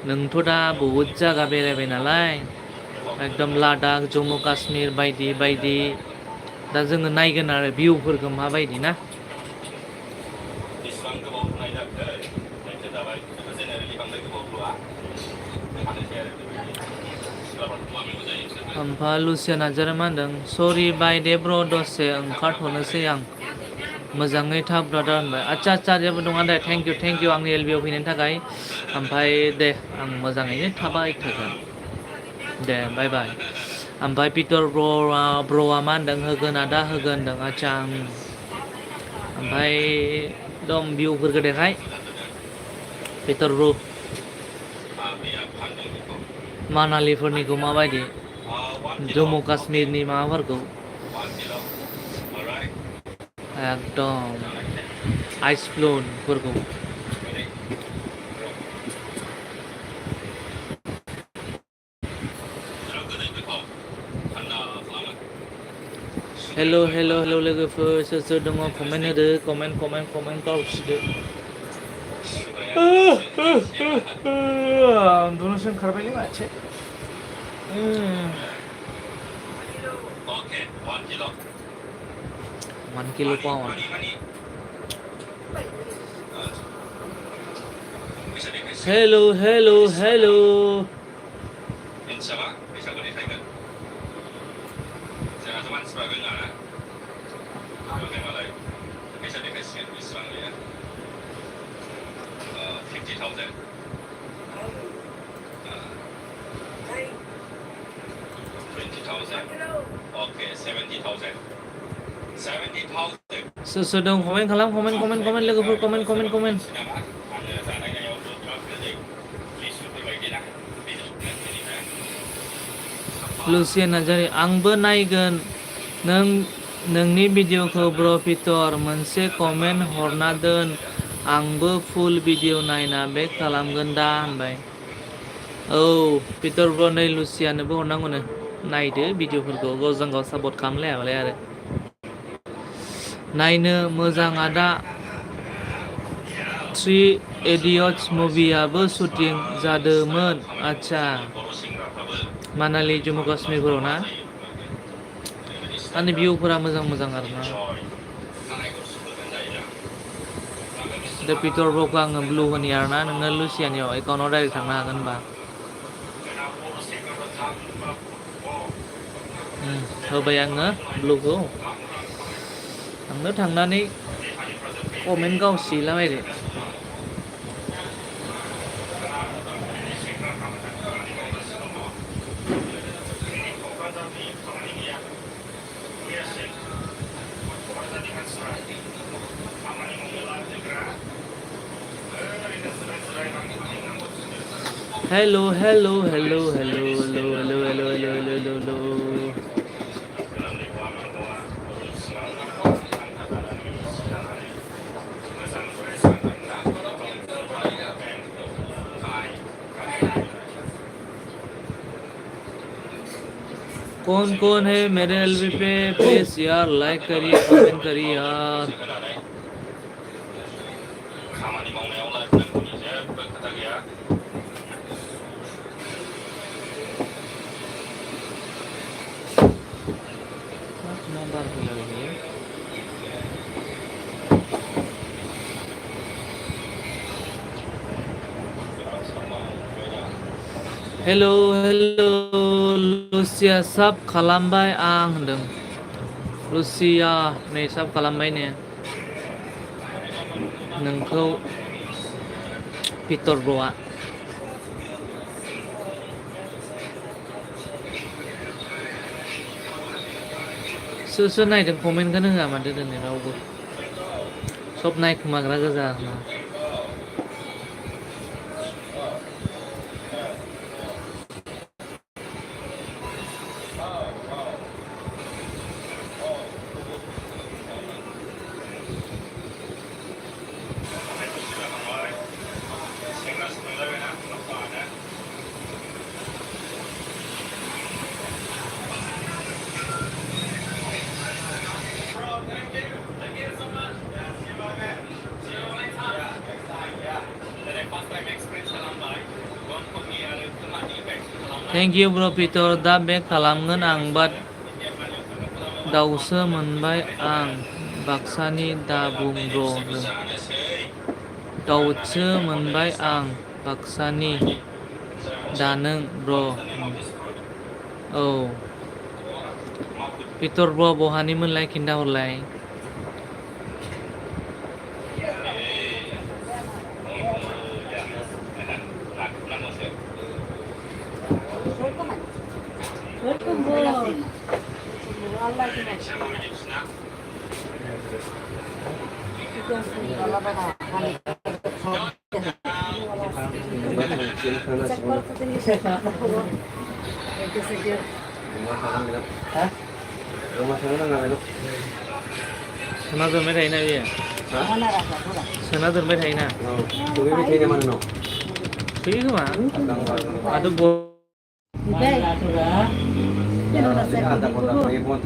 नोंथ' दा बहुद जायगा बेरायबाय नालाय एकदम लादाख जम्मु काश्मीर बायदि दा जोङो नायगोन आरो भिउफोरखौ माबायदि ना ओमफ्राय लुसिया नार्जारि मा होनदों सरि बाय दे ब्र दसे ओंखारथ'नोसै आं मोजाङै था ब्रादार होनबाय आदसा जेबो नङा दे थेंक इउ आंनि एलबिआव फैनायनि थाखाय ओमफ्राय दे आं मोजाङैनो थाबाय थागोन दे बाय बाय ओमफ्राय पिटर ब्र'आ मा होनदों होगोन आदा होगोन होनदों आदसा ओमफ्राय दम भिउफोरखौ देखाय पिटर ब्र' मानालिफोरनिखौ माबायदि जम्मु काश्मीरनि माबाफोरखौ एकदम आइस फ्लुनफोरखौ हेल' लोगोफोर सोर दङ कमेन्ट होदो कमेन्ट गावसिदो उन्दुनोसो ओंखारबायलै माथो 1 किलो पाउन्ड हेल' सोर दं कमेन्ट खालाम कमेन्ट लोगोफोर कमेन्ट लुसिया नार्जारि आंबो नायगोन नोंनि भिडिअखौ ब्र पिटर मोनसे कमेन्ट हरना दोन आंबो फुल भिडिअ नायना बेक खालामगोन दा होनबाय औ पिटर ब्र नै लुसियानोबो हरनांगौनो नायदो भिडिअफोरखौ गावजों गाव सापर्ट खालामलायाबालाय आरो नायनो मोजां आदा 3 इडियट्स मुभियाबो शुटिं जादोंमोन आदसा मानालि जम्मु काश्मीरफोराव ना आंनि भिउफोरा मोजां आरोना दा पिटर ब्र'खौ आङो ब्लु होनि आरोना नोंनो लुसियानियाव एकाउन्टाव डाइरेक्ट थांनो हागोन होनबा होबाय आङो ब्लुखौ आंनो थांनानै कमेन्ट गावसिलाबायदो हेल' कौन है मेरे एलबी पे प्लीज यार लाइक करिए कमेंट करिए यार हेल' लुसिया साब खालामबाय आं होनदों लुसिया नै साब खालामबाय ने नोंखौ पिटर ब्र'आ सोर नायदों कमेन्टखौनो होआ माथो दिनै रावबो सब नायखोमाग्रा गोजा आरोना थेंक इउ ब्र पिटर दा बेक खालामगोन आं बाट दाउसो मोनबाय आं बाक्सानि दा बुं ब्र दाउसो मोनबाय आं बाक्सानि दा नों ब्र औ पितर ब्र बहानिमोनलाय खिन्थाहरलाय सोना दोनबाय थायोना बेयो सोना दोनबाय थायोना थैयो खोमा आरो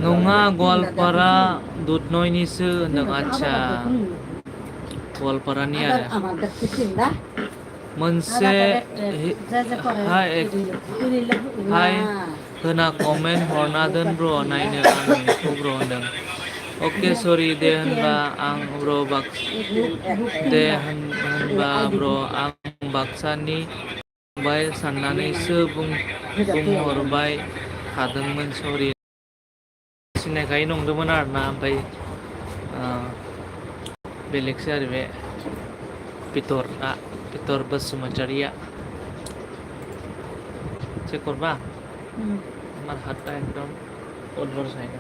नङा गवालपारा दुधनयनिसो होनदों आदसा गवालपारानि आरो मोनसे हाय होना कमेन्ट हरना दोन ब्र नायनो आं नोंखौ ब्र होनदों अके सरि दे होनबा आं ब्र दे होनबा ब्र आं बाक्सानि बाय साननानैसो बुंहरबाय थादोंमोन सरि सिनायखायै नंदोंमोन आरोना ओमफ्राय बेलेगसो आरो बे पितर बसुमतारिया चेक करबा আমার হাতটা একদম উদ্ভর জায়গা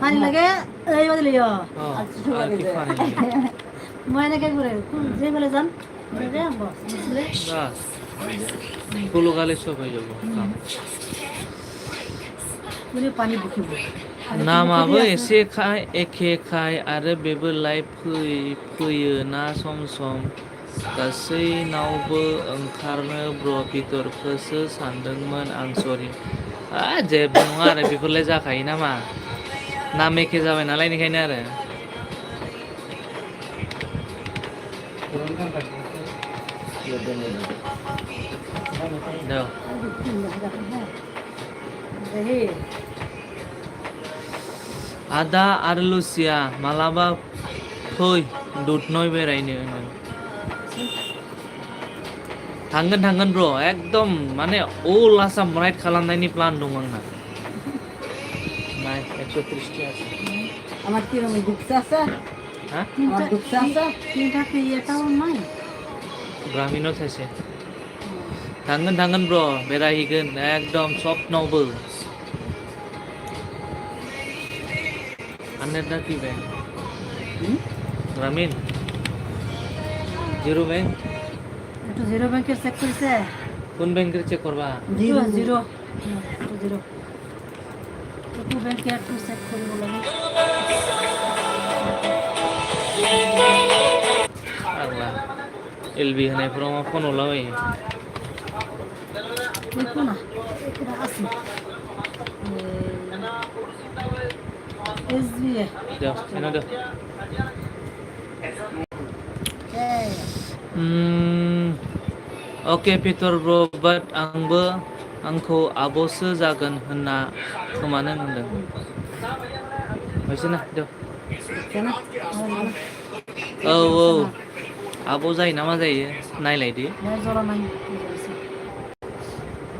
পানি লাগে এই বদলিও আর কি পানি মই এনেকে করে যে বলে যান রে বুঝলে বাস গুলো গালে সব হয়ে যাবো মানে পানি বুকিব नामाबो एसे एखे खाय आरो बेबो लाइभ फैयो ना सम सम गासैनावबो ओंखारनो ब्र पितरखौसो सानदोंमोन आं सरि जेबो नङा आरो बेफोरलाय जाखायो नामा नाम एखे जाबाय नालाय बेनिखायनो आरो आदा आरो लुसिया मालाबा फै दुधनय बेरायनो थांगोन ब्र एकदम माने अल आसाम राइड खालामनायनि प्लान दं आंना नाय 130 टा আছে আমার কি রকম দুঃখা আছে হ্যাঁ আমার দুঃখা আছে তিনটা কি এটাও নাই ग्रामीणआव थाइसे थांगोन ब्र बेरायहैगोन एकदम सबनावबो अन्यथा की बैंक ग्रामीण जीरो बैंक একটু জিরো ব্যাংকের চেক করেছে কোন ব্যাংকের চেক করবা জিরো জিরো জিরো একটু ব্যাংকে একটু চেক করব লাগে আল্লাহ এলবি होनायफोराव मा फन हरलाबायो দেখো না এটা আছে SBI Dah, sana dah. Oke Peter bro, but आंखौ आब'सो जागोन होनना खोमानो मोनदों बायसना द औ आब' जायो ना मा जायो नायलायदो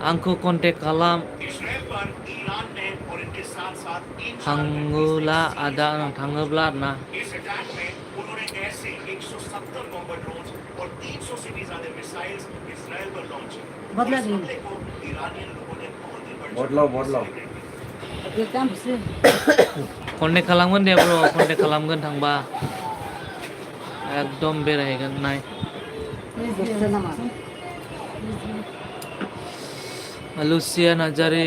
आंखौ कन्टेक्ट खालाम थाङोब्ला आदा थाङोब्ला ना कन्टेक्ट खालामगोन दे ब्र कन्टेक्ट खालामगोन थांबा एकदम बेरायहैगोन नाय लुसिया नार्जारि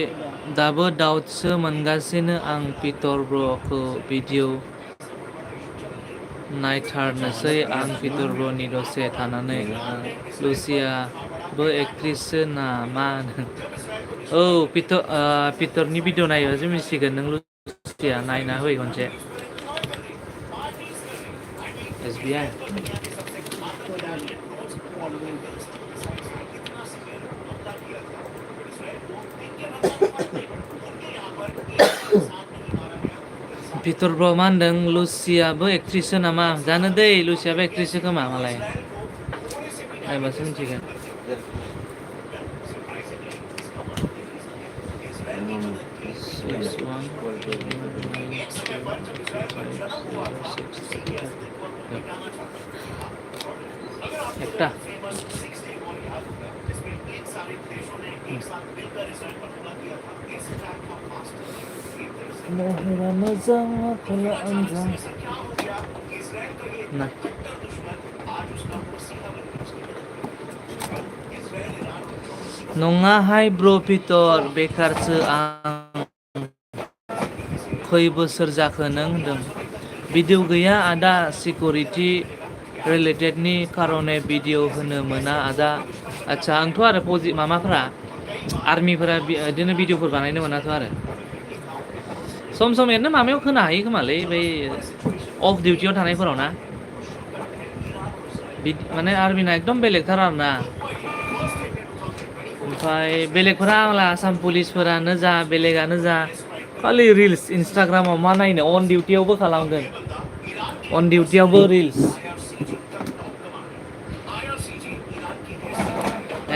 दाबो डाउटसो मोनगासिनो आं पिटर ब्र'खौ भिडिअ नायथारनोसै आं पिटर ब्र'नि दसे थानानै लुसियाबो एक्ट्रिससो ना मा होनो औ पिटरनि भिडिअ नायोबासो मिथिगोन नों लुसिया नायना होयो खनसे SBI पिटर ब्र मा होनदों लुसियाबो एक्ट्रिससो नामा जानो दै लुसियाबो एक्ट्रिससो खोमा मालाय नायबासो मिथिगोन একটা Mohira moजां आखल आंजों ना नङाहाय ब्र' पिटर बेकारसो आं खै बोसोर जाखो नों होनदों भिडिअ गैया आदा सिकिउरिटि रिलेटेडनि खारनै भिडिअ होनो मोना आदा आदसा आंथ' आरो माबाफोरा आर्मिफोरा बिदिनो भिडिअफोर बानायनो मोनाथ' आरो सम सम एरैनो माबायाव होनो हायो खोमालै बै अफ डिउटियाव थानायफोराव ना माने आर्मिना एकदम बेलेगथार आरो ना ओमफ्राय बेलेगफोरा आंला आसाम पुलिसफोरानो जा बेलेगानो जा खालि रिल्स इन्सटाग्रामाव मा नायनो अन डिउटियावबो खालामगोन अन डिउटियावबो रिल्स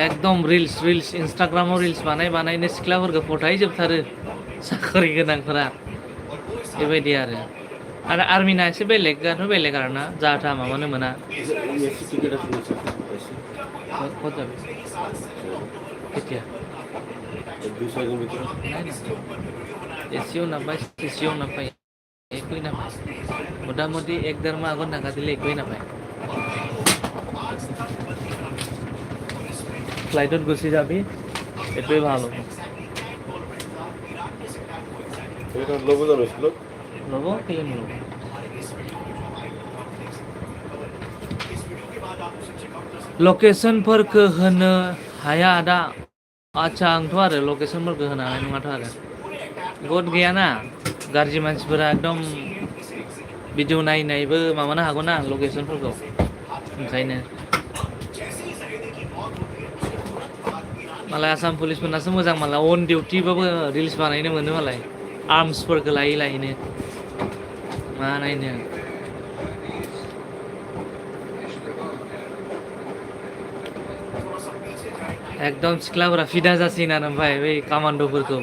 एकदम रिल्स इन्सटाग्रामाव रिल्स बानायनो सिख्लाफोरखौ फथायजोबथारो साख्रि गोनांफोरा बेबायदि आरो आर्मिना एसे बेलेगाथ' बेलेग आरो ना जाहा माबानो मोना केতিয়া एसेयाव नापाय एसेयाव नापाय एकই নাপায় মোটামুটি 1-1.5 মাহ আগত নাকা দিলে একই নাপায় ফ্লাইটত গুচি যাবি এটোই ভালো এটা লব জানিছিল লব কেলে নলব लकेशनफोरखौ होनो हाया आदा आच्छा आंथ' आरो लकेशनफोरखौ होनो हानाय नङाथ' आरो गद गैयाना गाज्रि मानसिफोरा एकदम भिडिअ नायनायबो माबानो हागौ ना लकेशनफोरखौ ओंखायनो मालाय आसाम पुलिसफोरनासो मोजां मालाय अन डिउटिबाबो रिल्स बानायनो मोनो मालाय आर्मसफोरखौ लायैनो मा नायनो एकदम सिख्लाफोरा फिदा जासिगोन आरो ओमफ्राय बै कामान्ड'फोरखौ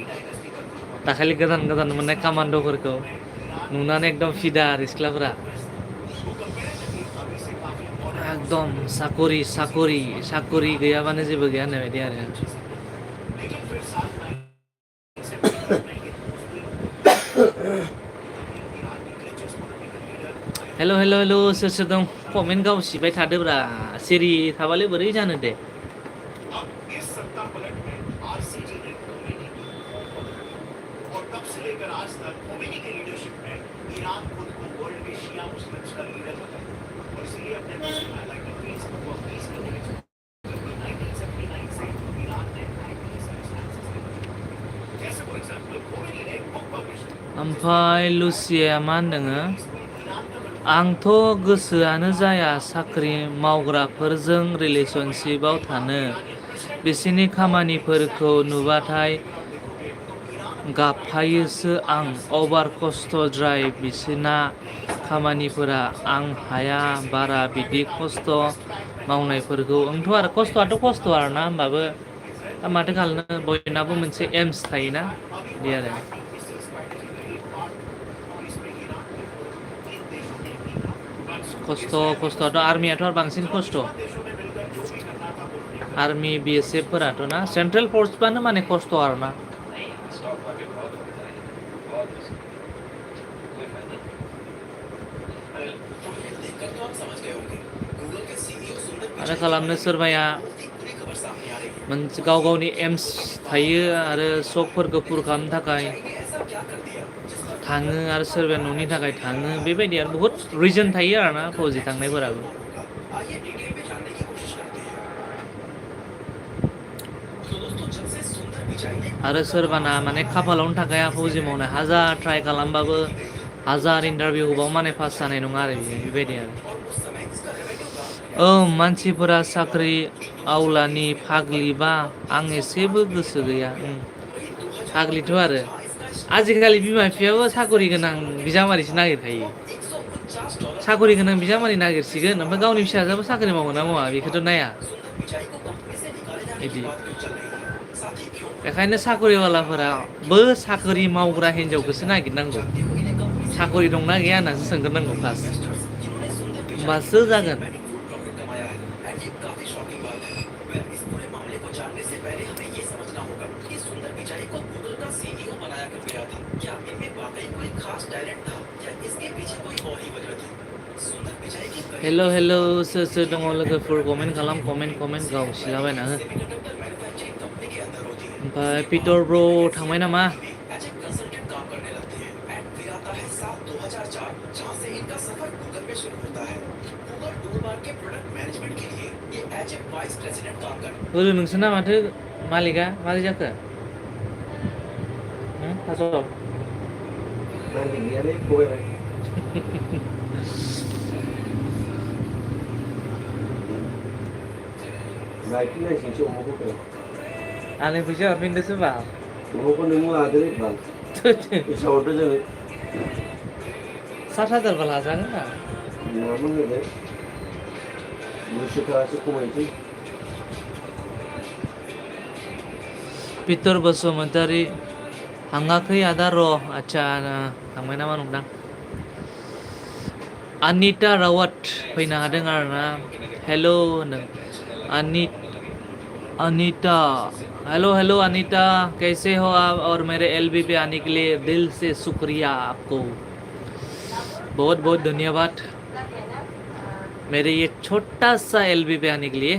दाखालि गोदान मोननाय कामान्ड'फोरखौ नुनानै एकदम फिदा आरो सिख्लाफोरा एकदम साकरि गैयाबानो जेबो गैया होननाय बायदि आरो हेल' सोर दं कमेन्ट गावसिबाय थादोब्रा सिरि थाबालाय बोरै जानो दे ओमफ्राय लुसिया मा होनदोङो आंथ' गोसोआनो जाया साख्रि मावग्राफोरजों रिलेशनशिपआव थानो बिसोरनि खामानिफोरखौ नुबाथाय गाबफायोसो आं अभार खस्थ'द्राय बिसोरना खामानिफोरा आं हाया बारा बिदि खस्थ' मावनायफोरखौ आंथ' आरो खस्थ'आथ' खस्थ' आरो ना होमबाबो माथो खालामनो बयनाबो मोनसे एम्स थायोना बिदि आरो खस्थ'आथ' आर्मियाथ' बांसिन खस्थ' आर्मि BSF फोराथ' ना सेन्ट्रेल फर्सबानो माने खस्थ' आरो ना आरो खालामनो सोरबाया मोनसे गाव गावनि एम्स थायो आरो सकफोरखौ पुर खालामनो थाखाय थाङो आरो सोरबाया न'नि थाखाय थाङो बेबायदि आरो बहुत रिजन थायो आरो ना फौजि थांनायफोराबो आरो सोरबाना माने खाफालावनो थाखाया फौजि मावनाय हाजार ट्राइ खालामबाबो हाजार इन्टारभिउ होबाबो माने पास जानाय नङा आरो बेबायदि आरो मानसिफोरा साख्रि आवलानि फाग्लिबा आं एसेबो गोसो गैया फाग्लिथ' आरो आजिखालि बिमा बिफायाबो साकरि गोनां बिजामादैसो नागिरखायो साखरि गोनां बिजामादै नागिरसिगोन ओमफ्राय गावनि फिसाजोआबो साख्रि मावगोन ना मावा बेखौथ' नाया बिदि बेखायनो साखरिवालाफोराबो साख्रि मावग्रा हिन्जावखौसो नागिरनांगौ साखरि दंना गैया होननासो सोंग्रोनांगौ फार्स्ट होमबासो जागोन हेल' हेल' सोर सोर दङ लोगोफोर कमेन्ट खालाम कमेन्ट गाव सिलाबायना हो ओमफ्राय पिटर ब्र थांबाय नामा बोरो नोंसोरना माथो मालिका मारै जाखो थास' आंनि फैसा हरफिनदोसो बा अमाखौ नों लादोलै बाल फैसा हरदो जोङो 7,000 बा लाजागोन ना नङाबो होदो 200 थाखासो खमायनोसै पितर बसुमतारी थाङाखै आदा र' आदसा थांबाय नामा नंदां अनिता रावत फैनो हादों आरोना हेल' होनदों अनिता हेलो हेलो अनिता कैसे हो आप और मेरे एलबी पे आने के लिए दिल से शुक्रिया आपको बहुत बहुत धन्यवाद मेरे ये छोटा सा एलबी पे आने के लिए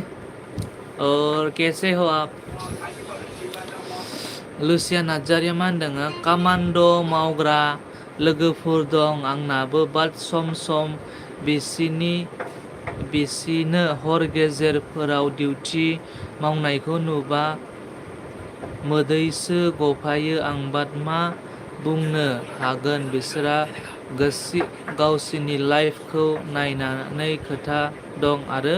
और कैसे हो आप लुसिया नार्जारिया मा होनदों कामान्ड' मावग्रा लोगोफोर दं आंनाबो बाट सम सम बिसिनो हर गेजेरफोराव डिउटि मावनायखौ नुबा मोदैसो गफायो आं बाट मा बुंनो हागोन बिसोरा गावसिनि लाइफखौ नायनानै खोथा दं आरो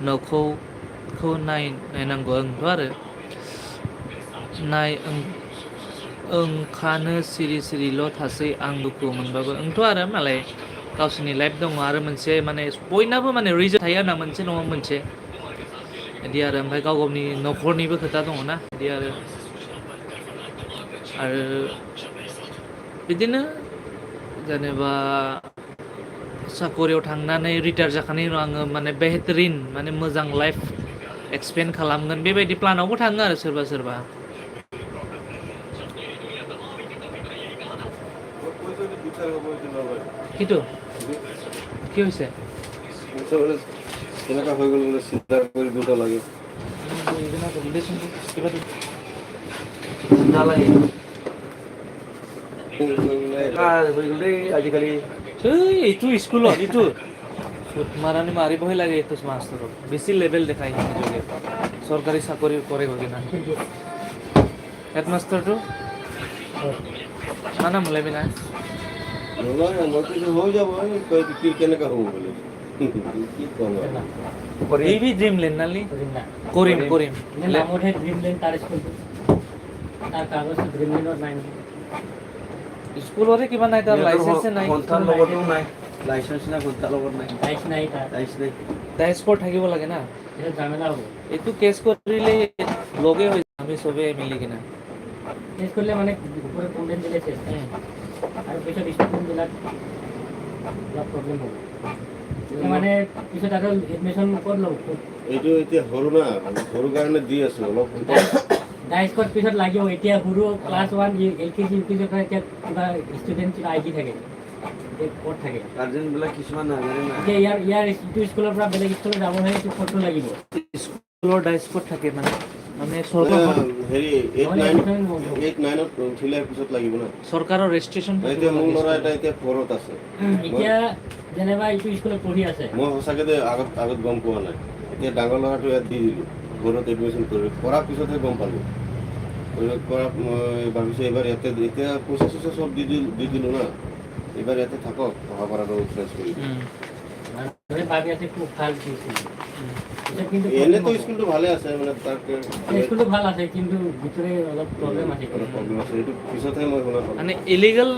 न'खौ नायनांगौ आंथ' आरो ओंखानो सिरि सिरिल' थासै आं दुखु मोनबाबो आंथ' आरो मालाय गावसिनि लाइफ दङ आरो मोनसे माने बयनाबो माने रिजन थायो आरोना मोनसे नङा मोनसे बिदि आरो ओमफ्राय गाव गावनि न'खरनिबो खोथा दङ ना बिदि आरो बिदिनो जेनेबा साकरियाव थांनानै रिटायार जाखांनायनि उनाव आङो माने बेहतरिन माने मोजां लाइफ एक्सपेन्ड खालामगोन बेबायदि प्लानावबो थाङो आरो सोरबा सोरबा কিটো কি হৈছে কেনেকা হৈ গ'ল বোলে চিন্তা কৰি দুটা লাগে নালাগে আজিকালি এইটো স্কুলত এইটো মাৰানি মাৰিবহে লাগে এইটো মাষ্টৰক বেছি লেভেল দেখায় নিজকে চৰকাৰী চাকৰি কৰে কিনা হেডমাষ্টাৰটো মানা মোলাবি না হৈ যাব কি কেনেকা হ'ব বোলে কি ক'ম এই বি ড্রিমল্যান্ড নালি করিম নামহে ড্রিমল্যান্ড তার স্কুল তার কাগজ ড্রিমল্যান্ডৰ নাই স্কুলৰে কিবা নাই তাৰ লাইসেন্স নাই সন্তান লগতো নাই লাইসেন্স নাই সন্তান লগত নাই লাইস নাই তাৰ ডাইসপোর্ট থাকিব লাগে না এটা ঝামেলা হ'ব এইটো কেছ কৰিলে লগে হৈ আমি চবে মিলি কিনা কেছ কৰিলে মানে উপরে কমপ্লেইন দিলে চেষ্টা আৰু পিছত ষ্টুডেণ্টবিলাক অলপ প্ৰব্লেম হ'ব মানে পিছত আৰু এডমিশ্যন ক'ত ল'ব এইটো এতিয়া সৰু না সৰু কাৰণে দি আছো অলপ ডাইস্কট পিছত লাগিব এতিয়া সৰু ক্লাছ 1 এলকেজি ইউকেজিৰ কাৰণে এতিয়া কিবা ষ্টুডেণ্ট আইডি থাকে ক'ত থাকে গাৰ্জেনবিলাক কিছুমান নাজানে না এতিয়া ইয়াৰ ইটো স্কুলৰ পৰা বেলেগ স্কুলত যাব হ'লে এইটো ফটো লাগিব স্কুলৰ ডাইসপোর্ট থাকে মানে চৰকাৰ হেৰি 8-9 উঠিলে পিছত লাগিব না চৰকাৰৰ ৰেজিষ্ট্ৰেচন এতিয়া মোৰ ল'ৰা এটা এতিয়া ফৰত আছে এতিয়া যেনেবা এইটো স্কুলত পঢ়ি আছে মই সঁচাকৈ আগত গম পোৱা নাই এতিয়া ডাঙৰ ল'ৰাটো ইয়াত দি দিলোঁ ঘৰত এডমিশ্যন কৰি কৰাৰ পিছতহে গম পালোঁ কৰা মই ভাবিছোঁ এইবাৰ ইয়াতে এতিয়া পইচা চইচা চব দি দিলোঁ না এইবাৰ ইয়াতে থাকক পঢ়া পঢ়াটো ফ্ৰেছ কৰি ভাবি আছে খুব ভাল দিছিল পিছত কিন্তু এনে তো problem হ'ব। স্কুলটো ভালে আছে মানে তাকে স্কুলটো ভাল আছে কিন্তু ভিতৰে অলপ প্ৰব্লেম আছে প্ৰব্লেম আছে এইটো পিছতহে মই শুনা পালোঁ মানে ইলিগেল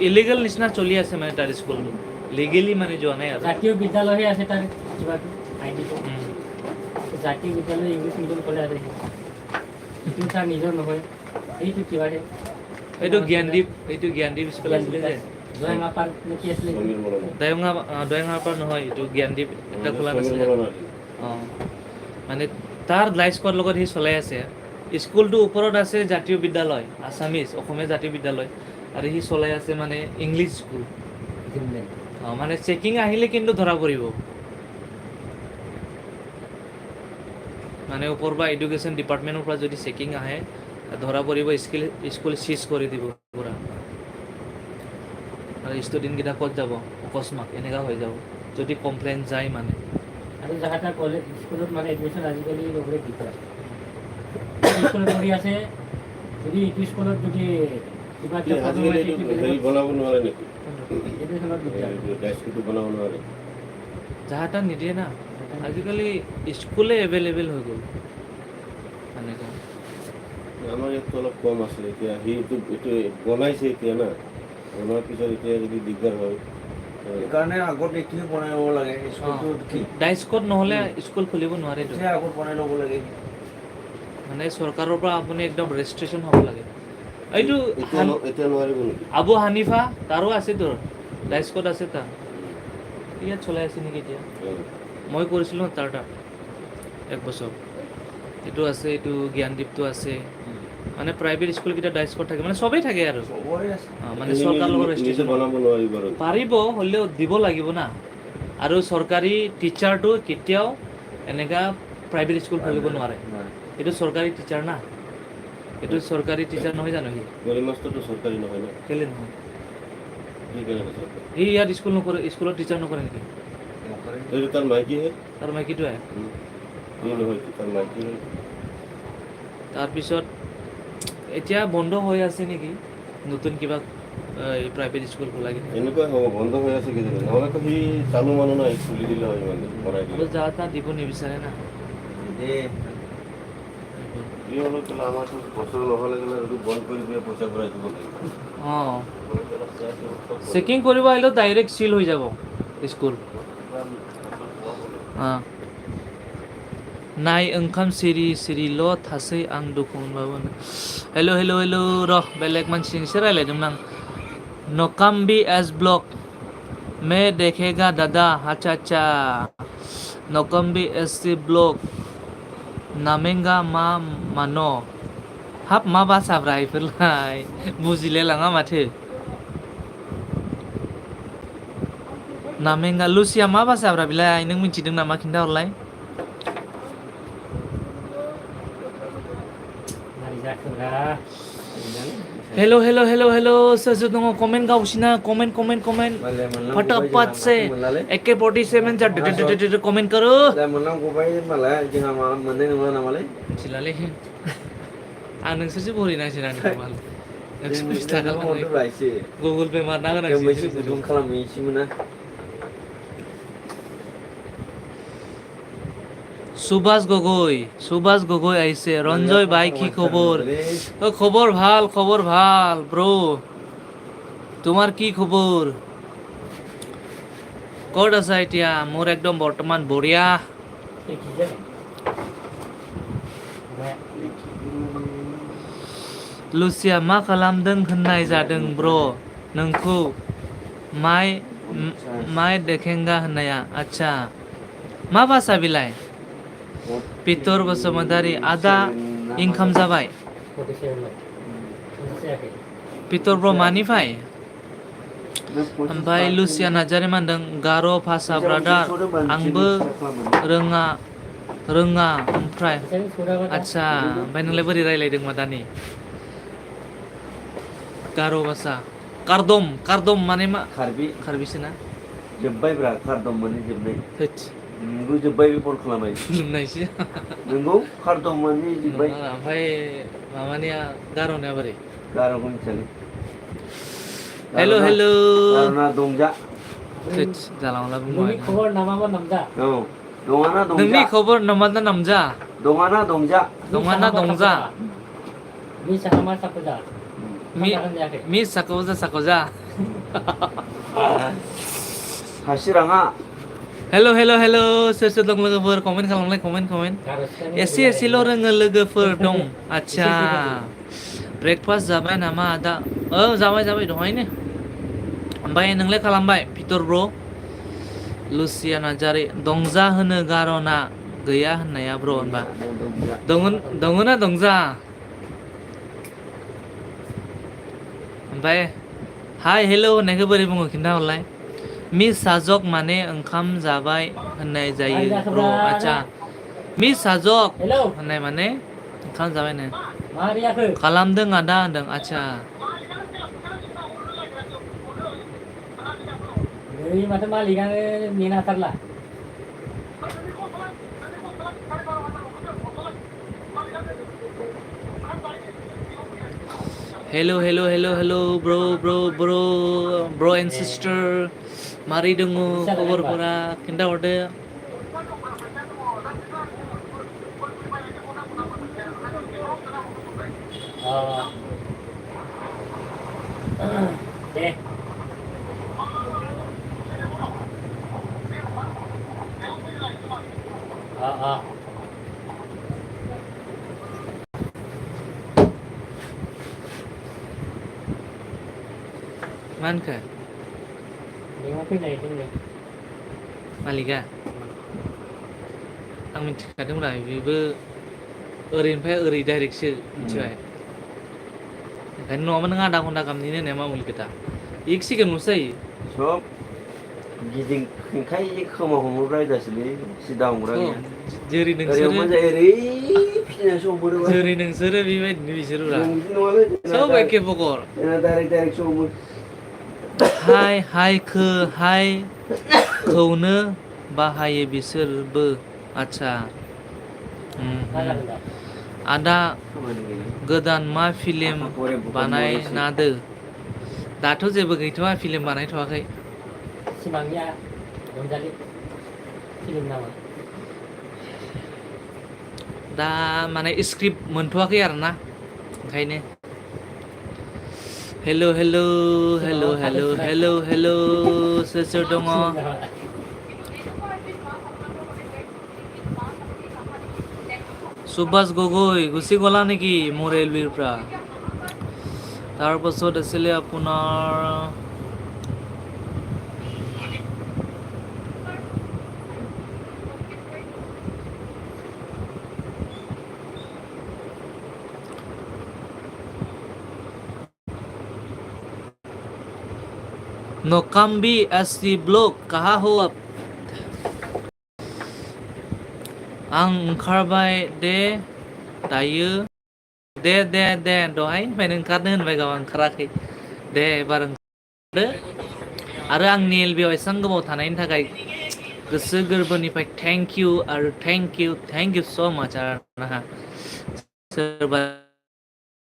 ইলিগেল নিচিনা চলি আছে মানে তাৰ স্কুলটো লিগেলি মানে যোৱা নাই আৰু জাতীয় বিদ্যালয়হে আছে তাৰ কিবাটো আইডিটো উম। জাতীয় বিদ্যালয় ইংলিছ মিডিয়াম কলেজ আছে সেইটো তাৰ নিজৰ নহয় এইটো কিবাহে এইটো জ্ঞানদীপ স্কুল আছিলে যে জয়ঙা পাৰ্ক নে কি আছিলে সমীৰ মৰণা দয়ঙাৰ পৰা নহয় এইটো জ্ঞানদীপ এটা খোলা সমীৰ নাছিলে মৰণা মানে তাৰ লাইস্কৰ লগত সি চলাই আছে স্কুলটো ওপৰত আছে জাতীয় বিদ্যালয় আছামিজ অসমীয়া জাতীয় বিদ্যালয় আৰু সি চলাই আছে মানে ইংলিছ স্কুল মানে চেকিং আহিলে কিন্তু ধৰা পৰিব মানে ওপৰ পৰা এডুকেশ্যন ডিপাৰ্টমেণ্টৰ পৰা যদি চেকিং আহে ধৰা পৰিব স্কুল চিজ কৰি দিব পুৰা আৰু ষ্টুডেণ্টকেইটা ক'ত যাব অকস্মাত এনেকুৱা হৈ যাব যদি কমপ্লেইন যায় মানে আৰু জাগা তাৰ কলেজ স্কুলত মানে এডমিশ্যন আজিকালি ল'বলৈ দিগদাৰ স্কুলত পঢ়ি আছে যদি এইটো স্কুলত যদি কিবা এটা problem আজিকালি হয়, এইটো সেইটো হেৰি বেলেগত বনাব নোৱাৰে নেকি এডমিশ্যনত দিগদাৰ ডাইস্কুলটো বনাব নোৱাৰে যাহা তাহ নিদিয়ে না আজিকালি স্কুলে এভেইলেবল হৈ গ'ল এনেকুৱা আমাৰ ইয়াততো অলপ কম আছিলে এতিয়া সিটো এইটো বনাইছে এতিয়া না বনোৱাৰ পিছত এতিয়া যদি দিগদাৰ হয় সেইকাৰণে আগত এইখিনি বনাই ল'ব লাগে স্কুলটো কি ডাইস্কত নহ'লে স্কুল খুলিব নোৱাৰেতো সেই আগত বনাই ল'ব লাগে মানে চৰকাৰৰ পৰা আপুনি একদম ৰেজিষ্ট্ৰেশ্যন হ'ব লাগে এইটো এতিয়া নোৱাৰিব নেকি আবু হানিফা তাৰো আছে তোৰ ডাইস্কত আছে তাৰ ইয়াত চলাই আছে নেকি এতিয়া মই কৰিছিলোঁ তাৰ তাত এক বছৰ এইটো আছে এইটো জ্ঞানদীপটো আছে মানে প্ৰাইভেট স্কুলকেইটা ডাইস্কত থাকে মানে চবেই থাকে আৰু চবৰে আছে মানে চৰকাৰৰ লগত নিজে ৰেজিষ্ট্ৰেশ্যন বনাব নোৱাৰিব আৰু পাৰিব হ'লেও দিব লাগিব না আৰু চৰকাৰী টিচাৰটো কেতিয়াও এনেকা প্ৰাইভেট স্কুল খুলিব নোৱাৰে এইটো চৰকাৰী টিচাৰ না এইটো চৰকাৰী টিচাৰ নহয় জানো সি গৰিমাষ্টৰটো চৰকাৰী নহয় না কেলে নহয় কি কেনেকৈ চৰকাৰী সি ইয়াত স্কুল নকৰে স্কুলত টিচাৰ নকৰে নেকি এইটো তাৰ মাইকীহে তাৰ মাইকীটোৱে ই নহয় তাৰ মাইকীহে তাৰপিছত এতিয়া বন্ধ হৈ আছে নেকি নতুন কিবা প্ৰাইভেট স্কুল খোলা কিনে এনেকুৱাই হ'ব বন্ধ হৈ আছে কেইদিন নহ'লেতো সি চালু মানুহ নাই খুলি দিলে হয় মানে বনাই দিলে আৰু যাহা তাহ দিব নিবিচাৰে না কি হ'লেও কেলা আমাৰতো বছৰ নহ'লে গ'লে এইটো বন্ধ কৰি দিয়ে পইচা ঘূৰাই দিব লাগিব অঁ চেকিং কৰিব আহিলেও ডাইৰেক্ট চিল হৈ যাব স্কুল नाय ओंखाम सिरि सिरिल' थासै आं दुखु मोनबाबो हेल' हेल' हेल' र' बेलेग मानसिजोंसो रायलायदोंमोन आं नकाम्बी एस ब्लक में देखेगा दादा अच्छा अच्छा नकाम्बी एस सी ब्लक नामेंगा मा मानो हाब मा बासाब्रा इफोरलाय बुजिलाय लाङा माथो नामेंगा लुसिया मा बासाब्रा बिलाय नों मिथिदों नामा खिन्थाहरलाय हेलो हेलो हेलो हेलो सोर सोर दङ कमेन्ट गावसिना कमेन्ट फटाफट से AK47 जा कमेन्ट करो मोननांगौबाय मालाय जोंहा माबा मोननाय नङा नामालै मिथिलालै आं नोंसोरसो भरिनांसिगोन आंनि माल 120 थाखा हरदोब्रा गुगल पे मारना मोनसे होनांसिगोन गुदुं खालामहैसैमोन ना सुभाष गगৈ আহিছে ৰঞ্জয় ভাই কি খবৰ খবৰ ভাল ব্ৰো তোমাৰ কি খবৰ ক'ত আছা এতিয়া মোৰ একদম বৰ্তমান বঢ়িয়া लुसिया मा खालामदों होननाय जादों ब्र नोंखौ माय देखेंगा होननाया आच्छा मा भाषा बिलाय पितर बसुमतारी आदा इनकाम जाबाय पितर ब्र मानिफ्राय ओमफ्राय लुसिया नार्जारि मानदों गार' भाषा ब्रादार आंबो रोङा ओमफ्राय आच्छा ओमफ्राय नोंलाय बोरै रायलायदोंमा दानि गार' भाषा कारदम माने मा खारबिसो ना जोब्बायब्रा कारदम माने जोबनाय थोद नोंगौ जोब्बाय बल खालामबाय लोंनायसो नोंगौ कारदम माने जोब्बाय ओमफ्राय माबानिया गार'निया बोरै गार'खौ मिथियालै हेल' गार'ना दंजा थोद जाला माला बुंबाय खबर नामाबा नामजा दङना नोंनि दंजा खबर नमाना नामजा दङना दंजा दङना दंजा मी सामा सापजा मी जागोन जायाखै मी साकोजा साकोजा हासिराङा हेल' हेल' हेल' सोर सोर दं लोगोफोर कमेन्ट खालामलाय कमेन्ट एसे एसेल' रोङो लोगोफोर दं आदसा ब्रेकफास्ट जाबाय नामा आदा जाबाय दहायनो ओमफ्राय नोंलाय खालामबाय भितर ब्र लुसिया नार्जारि दंजा होनो गारना गैया होननाया ब्र होनबा दङना दंजा ओमफ्राय हाय हेल' होननायखौ बोरै बुङो खिन्थाहरलाय मिस साजक माने ओंखाम जाबाय होननाय जायो ब्र आदसा मिस साजक हेलौ होननाय माने ओंखाम जाबायनो मारियाखै खालामदों आदा होनदों आदसा नै माथो मालिकानो नेनाथारला हेल' ब्र एन्ड सिस्टार मारै दङ खबरफोरा खिन्थाहरदो दे मा होनखो लेंना फैनाय जोंनो मालिका आं मिथिखादोंब्रा बेबो ओरैनिफ्राय ओरै डाइरेक्टसो मिथिबाय ओंखायनो नङाबा नों आधा घन्टा गाहाम नेनो होनाया मामुलि खोथा एक सेकेन्डल'सो जायो सब गिदिंखाय खोमा हमोब्रा जासिलै सिदा हमग्रा गैया जेरै ओरै नोंसोरो हमो जायो ओरै फिनासो हमबोदों जेरै नोंसोरो बेबायदिनो बिसोरब्रा जों बिदि नङालै सब एखे पकर जोंना डाइरेक्टसो हमो हायखौनो बाहायो बिसोरबो आदसा मा जागोन दा आदा खामानि गैया गोदान मा फिल्म गरे बखन बानायनादो दाथ' जेबो गैथ'वा फिल्म बानायथ'वाखै सिमांनिया रंजालि फिल्म नामा दा माने स्क्रिप्ट मोनथ'वाखै आरोना ओंखायनो हेल' सोर दङ সুভাষ গগৈ গুচি গ'লা নেকি মোৰ এলবিৰ পৰা তাৰপাছত আছিলে আপোনাৰ नोकाम्बी एससी ब्लॉक कहाँ हो आप आं ओंखारबाय दे दायो दे दहायनिफ्रायनो ओंखारनो होनबाय गाव ओंखाराखै दे एबार ओंखारदो आरो आंनि एलबियाव एसेबां गोबाव थानायनि थाखाय गोसो गोरबोनिफ्राय थेंक इउ स' माच आरोना सोरबा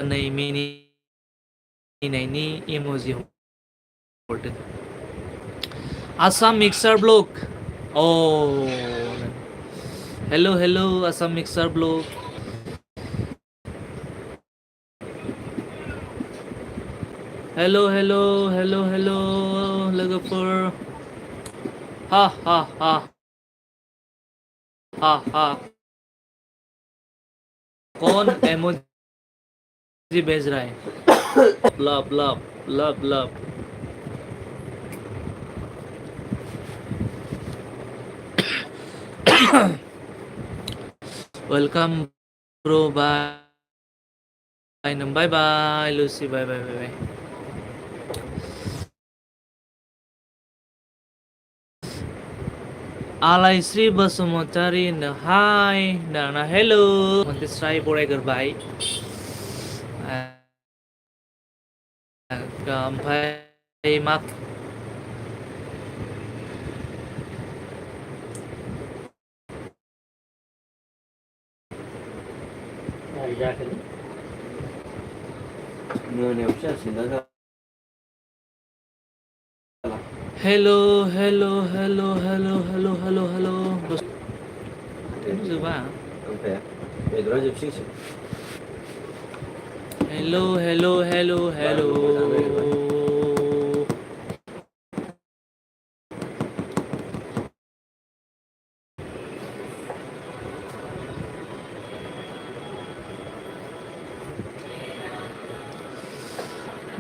नै मिनिनायनि इम'जि हरदों आसाम मिक्सार ब्लक हेल' आसाम मिक्सार ब्लक हेल' लोगोफोर हा कौन इमोजी भेज रहा है लव वेलकम ब्रो बाय लुसी बाय आलायस्रि बसुमतारी हाय दाना हेल' मोनसे स्राय बरायग्रोबाय ओमफ्राय मा जायाखै मोनायावसो जासिगोन दा हेल' जोबा ओमफ्राय बेदरा जोबसिगोन हेलौ हेलौ हेलौ हेलौ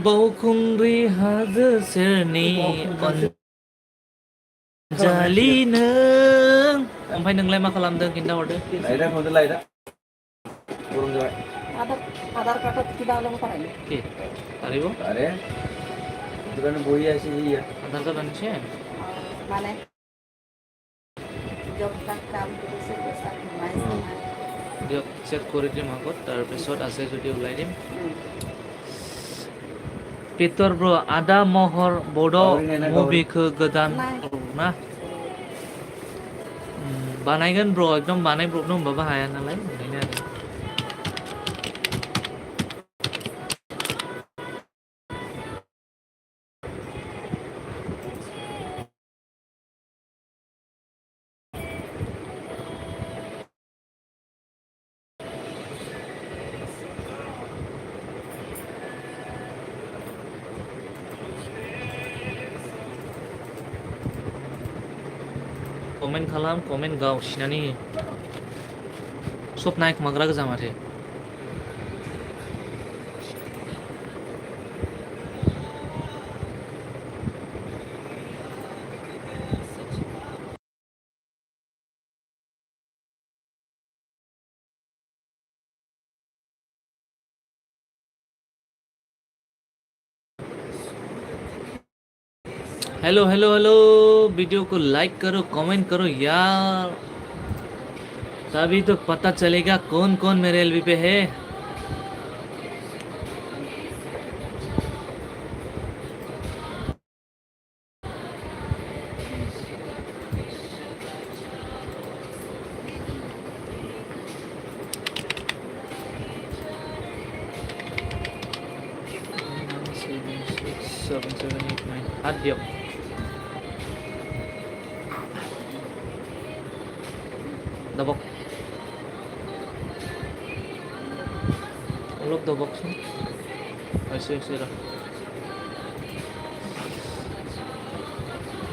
बावखुंग्रि हाजो सेरनि अनजालि नों ओमफ्राय नोंलाय मा खालामदों खिन्थाहरदो लाइटआ फैदो लाइटआ गरम जाबाय আধার কার্ডত কিবা ওলাব পাৰে নি কি পাৰিব আরে সেইটো কাৰণে বহি আছে ইয়া আধাৰ কাৰ্ড আনিছে মানে জব কাম কৰিছে পইচা সোমাইছে নাই দিয়ক চেক কৰি দিম আগত তাৰপিছত আছে যদি ওলাই দিম Peter bro, ada mohor bodoh movie-खौ गोदान ना बानायगोन bro एकदम बानायब्रबनो होनबाबो हाया नालाय ओंखायनो आरो कमेन्ट खालाम कमेन्ट गावसिनानि सब नायखोमाग्रा गोजा माथो हेलो हेलो हेलो वीडियो को लाइक करो कमेंट करो यार तभी तो पता चलेगा कौन कौन मेरे एलबी पे है हाथ दियो दबक অলপ দবকচোন হৈছে ৰ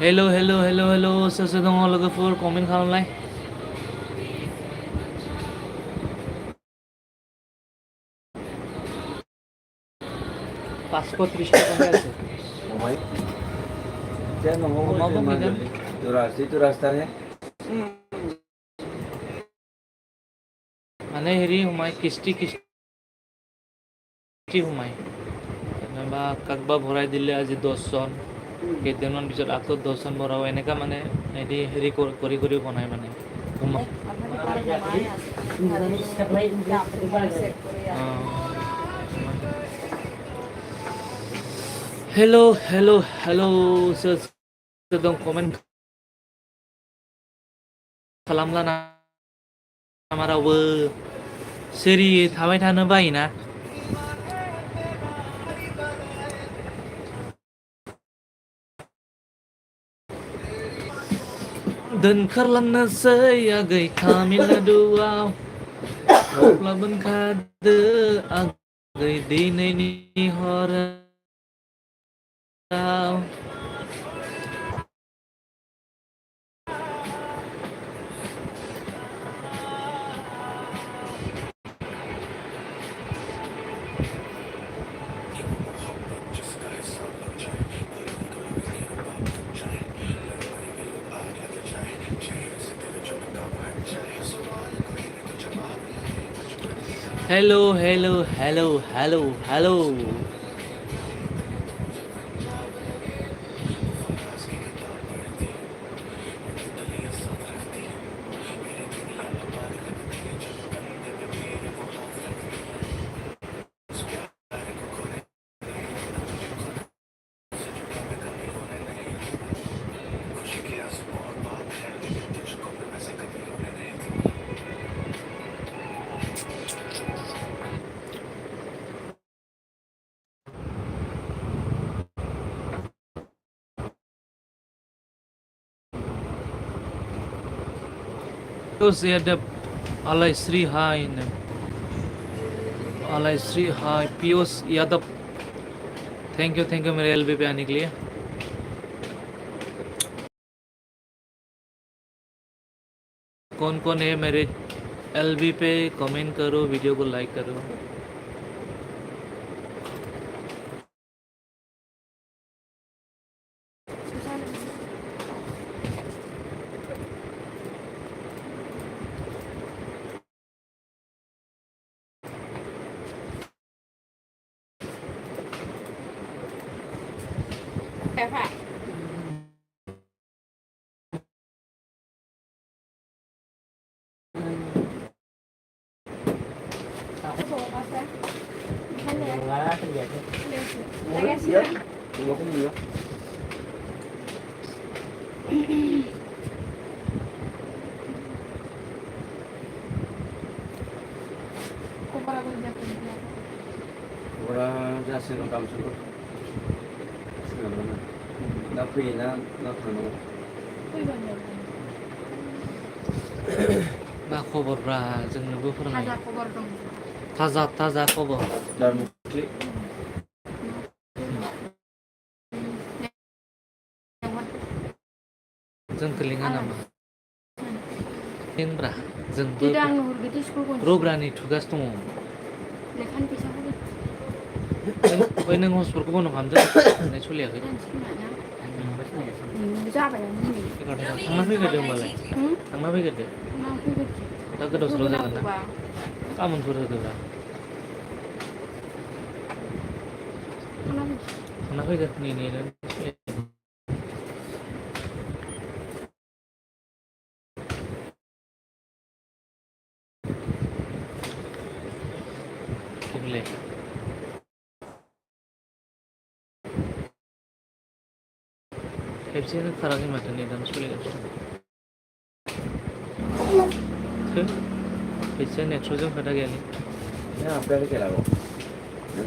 हेलो हेलो हेलो हेलो सोर दङ लोगोफोर कमेन्ट खालामलाय 530 টাকা আছে Omai. Dia ngomong Ngomong cuma kan? itu rastanya. মানে হেৰি সোমাই কিস্তি সোমাই বা কাকবা ভৰাই দিলে আজি 10জন কেইদিনমান পিছত আকৌ 10জন ভৰাও এনেকা মানে হেৰি কৰি বনাই মানে हेलो हेलो हेलो दं कमेन्ट खालामला नामा रावबो सिरि थाबाय थानो बायोना दोनखारलांनोसै आगै तामिलनाडुआव अब्ला मोनखादो आगै दिनैनि हराव hello hello hello hello hello Pius Yadav, Alay Sri Hai, Alay Sri Hai, Pius Yadav. Thank you मेरे एलबी पे आने के लिए। कौन कौन है मेरे एलबी पे कमेंट करो, वीडियो को लाइक करो। Phải. Enggak, terjadi. Iya, tunggu aku dulu ya. Orang jasa orang kamu suruh. Sekarang mana? Tapi nak kanu. मा खबरब्रा जोंनोबो फोरमाय। Ada kabar dong. ताजा खबर। Dan mungkin जों kelingan nama. Inbra, जोंबो Tidak nuhur gitu school kunci. रब्रानि tugas दङ। Lekan bisa kali. ओमफ्राय नों हस्पिटालखौ बन्द' खालामदों होननाय सोलियाखै। Dan sebenarnya. Bisa apa ya? थांना फैग्रोदो होमबालाय। थांना फैग्रोदो। दा गोदाव सोराव जागोन ना। गाबोनफोर होदोब्रा। थांना फैगोन नेनो। Gimle. खेबसेनो खाराखै माथो नेटानो सोलिगासिनो दं। फैसाया नेटवर्कजों खोथा गैयालै। ya apa lagi lah kok.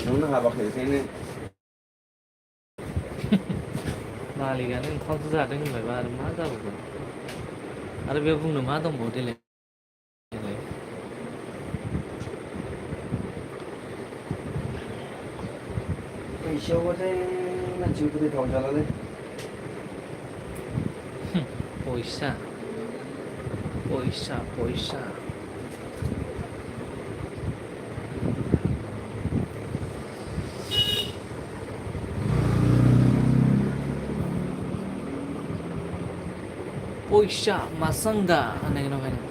Nunggu apa kerjanya? मालिकानो ओंखामसो जादों होनबायबा आरो मा जाबावगोन। आरो बेयाव बुंनो मा दंबावो देलाय। Isyawatnya nanti udah tahu jalannya. पैसा masa enggak aneh namanya.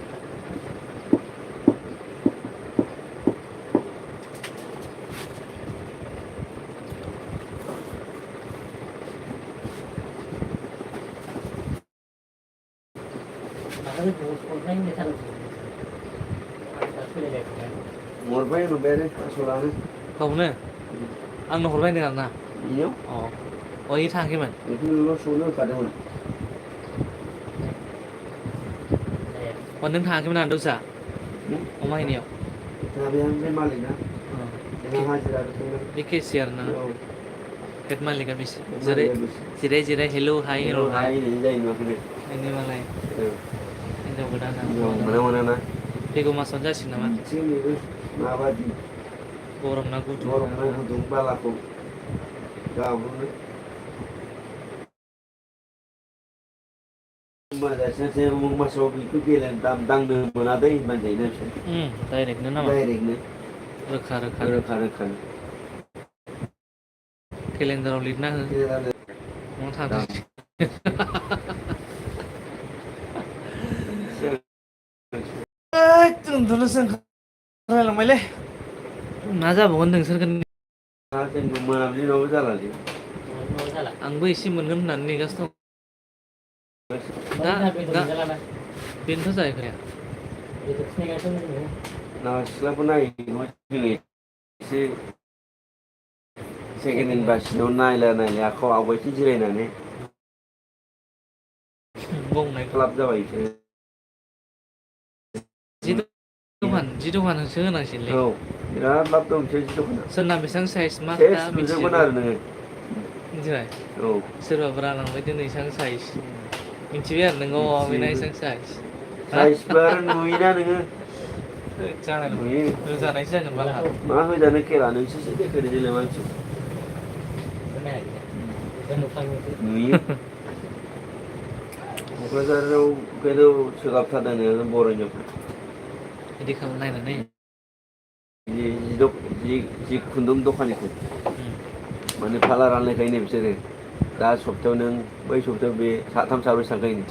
Morbai nu bere asulane. Kamu आंनो हरबाय होनदों आरोना। Iyo. इयो थाङाखैमोन। Itu lo solo kadang. नों थाङाखैमोन आरो दस्रा अमा हैनायाव। Tapi yang ini malik na. Dengan hasil ada tu. बे केसियार ना Oh. हेड मालिका बेसे जिराय हेलौ हाय हेलौ हाय Hai ini jadi makanya. ini मालाय हिनजाव गोदान Mana na. फैगौ मासावनो जासिगोन नामा Sini bos. Mabadi. गरम ना गुदुं Orang mana hudung balaku. Kamu ni. Masa saya mau masuk itu kalian dang de mana deh bandai nasi. डाइरेक्टनो नामा Direct ni. रोखा Rekan. केलेन्डाराव लिरना हो न'आव थांदों उन्दुनोसो ओंखारलायलांबायलै मा जाबावगोन नोंसोरखौ Akan mengambil nomor jalan ni. आंबो एसे मोनगोन होननानै नेगासिनो दं बेनोथ' जाहैखाया Nah, setelah pun naik, macam si second in bus, no naik lah naik. Aku awal tu jiran ni, बुंनाय kelab jawab itu. जि दखान होसो होनांसिगोनलै Oh, ya, kelab tu macam itu kan. सोरना बेसेबां साइज मा Saya दा sudah मिथिजोबो benar ni. मिथिबाय Oh, सोरबाबा रानलांबाय दिनै एसेबां साइज मिथिबाय आरो नोङो बेना एसेबां साइज साइसफोर नुयोना नोङो जानाय नुयो जानायसो जागोन बाला मा होजानो खेला नोंसोरसो देखायदो जेला मानसि नुयो क'क्राझाराव ओंखायनो सोगाबथारदों नोङो बर' हिनजावफ्रा बिदि खालाम नायनानै जि खुन्दुं दखानिखौ माने फाला रानलायखायो बिसोरो दा सप्तायाव नों बै सप्तायाव बे साथाम साब्रै थांखायो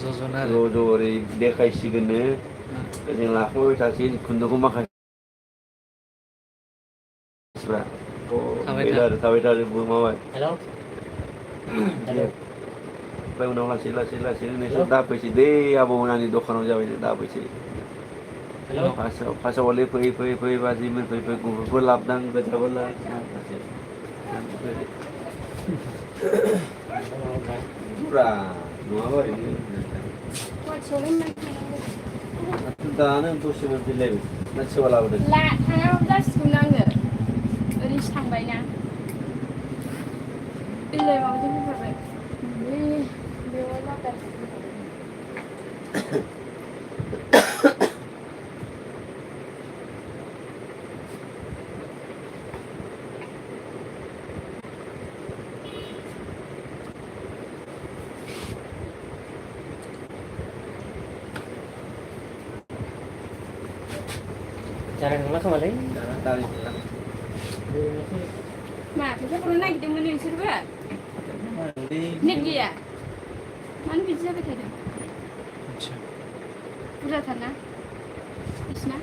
ज' ज'नो ज' आरो ज' ओरै देखायसिगोननो जों लाखोमाबाय थासै खुन्दुंखौ माखासेफ्रा गैला आरो थाबाय थाजोबो माबाय हेलौ हेलौ ओमफ्राय उनाव लासै लासै लासैनो नोंसोर दाफैसै दै आबौमोनानि दखानाव जाबाय दाफैसै हेलौ फार्स्टआव हरलै फैयै फैयै फैयै बाजिमोन फैयै फैयै गुफुरबो लाबोदां गोजाबो बुरा नङाबा ओरैनो दानो दसेनो फैलायबाय ना सोरबा लाबोदों थाङाबाबो जासिगौमोन आङो ओरैसो थांबायना इलाय माबाजों फैफाबाय बेवाय माखासे जानाय नंला खोमालै मा फैसा हरनो नागिरदोंमोन नोंसोरबो नेट गैया मानो बिदि जाबाय थादों बुरजाथारना बिसिना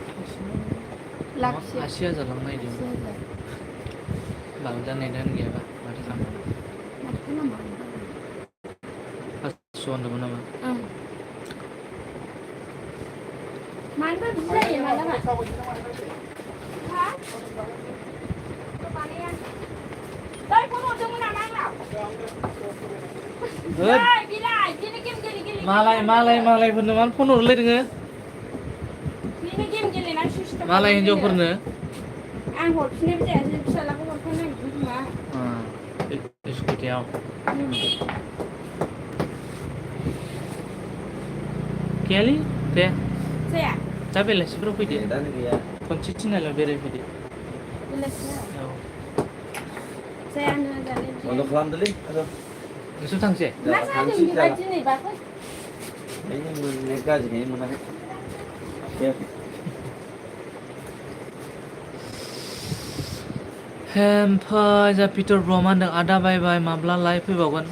लाखसे 80,000 लांनायदों बांद्राय नेटानो गैयाबा माथो खालामबावनो माथो खालामबावनो 500 होनदोंमोन नामा मानोबा बिदि जायो मालाबा हा बानाया दै फन हरदोंमोन नामा आंनाव दै बिलाय बिनो गेम गेले मालायफोरनो मानो फन हरलै नोङो बिनो गेम गेलेनानै सुइसट अफ मालाय खालामना दोनो हिनजावफोरनो आं हरफिननायबो जायासै फिसालाखौ हरफानो नागिरदों खोमा स्कुटियाव गैयालै दे जाया दा बेलासिफोराव फैदो नेटानो गैया खनसे थिनालियाव बेरायफैदो बेलासियाव जाया नो जानाय बन्द' खालामदोलै नोंसोर थांसै मा जादों बेबा दिनै बाथौ नेट गाज्रिखायनो मोनाखै ओमफ्राय जा पिटर ब्र मा होनदों आदा बाय बाय माब्ला लाइभ फैबावगोन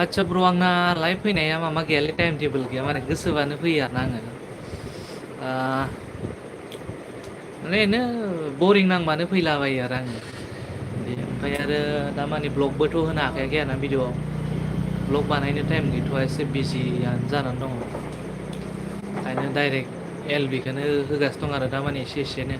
आदसा ब्र आंना लाइभ फैनाया माबा गैयालै टाइम टेबोल गैया माने गोसोबानो फैयो आरोना आङो माने ओरैनो बरिं नांबानो फैलाबायो आरो आङो ओमफ्राय आरो दामानि ब्लगबोथ' होनो हाखायाखै आरोना भिडिअ'आव ब्लग बानायनो टाइम गैथ'वा एसे बिजियानो जानानै दङ ओंखायनो डाइरेक्ट एलबिखौनो होगासिनो दं आरो दामानि एसे एसेनो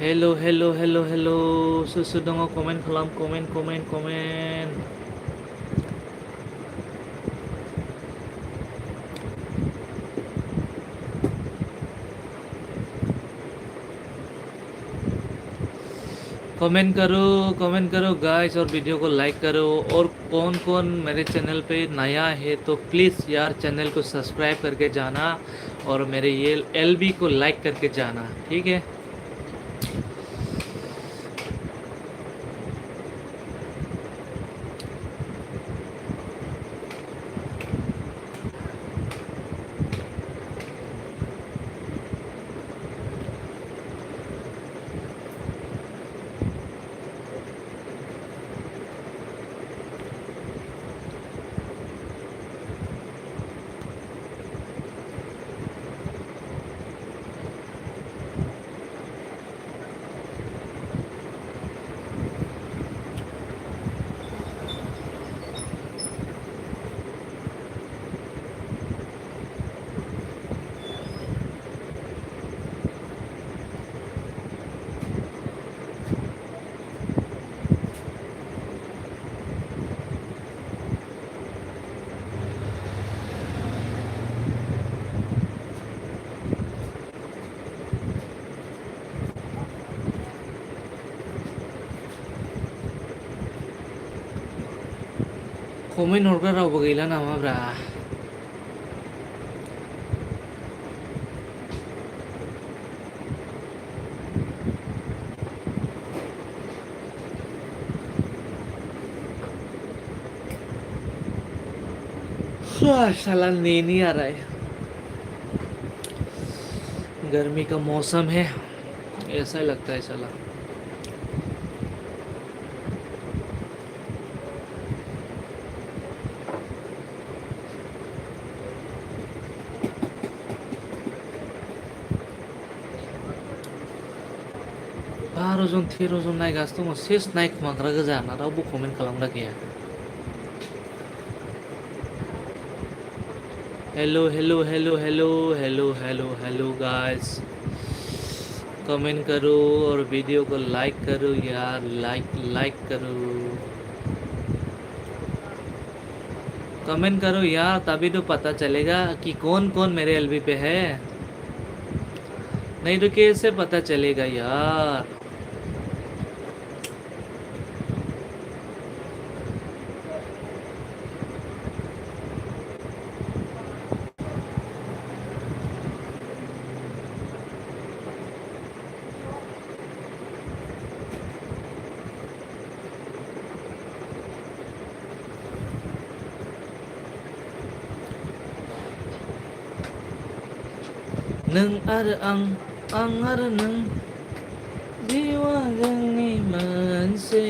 हेल' हेल' हेल' हेल' सोर सोर दङ कमेन्ट खालाम कमेन्ट कमेंट करो गाइस और वीडियो को लाइक करो और कौन कौन मेरे चैनल पे नया है तो प्लीज़ यार चैनल को सब्सक्राइब करके जाना और मेरे ये एलबी को लाइक करके जाना ठीक है कमेन्ट हरग्रा रावबो गैला नामाब्रा साला नींद आ रहा है गर्मी का मौसम है ऐसा ही लगता है साला बारो जन 13 जन नायगासिनो दङ सेस नायखुमाग्रा गोजा ना रावबो कमेन्ट खालामग्रा गैया hello hello hello hello hello hello hello guys comment करो और वीडियो को लाइक करो यार लाइक करो कमेंट करो यार तभी तो पता चलेगा कि कौन कौन मेरे एलबी पे है नहीं तो कैसे पता चलेगा यार नों आरो आं आरो नों जिउआ जोंनि मोनसे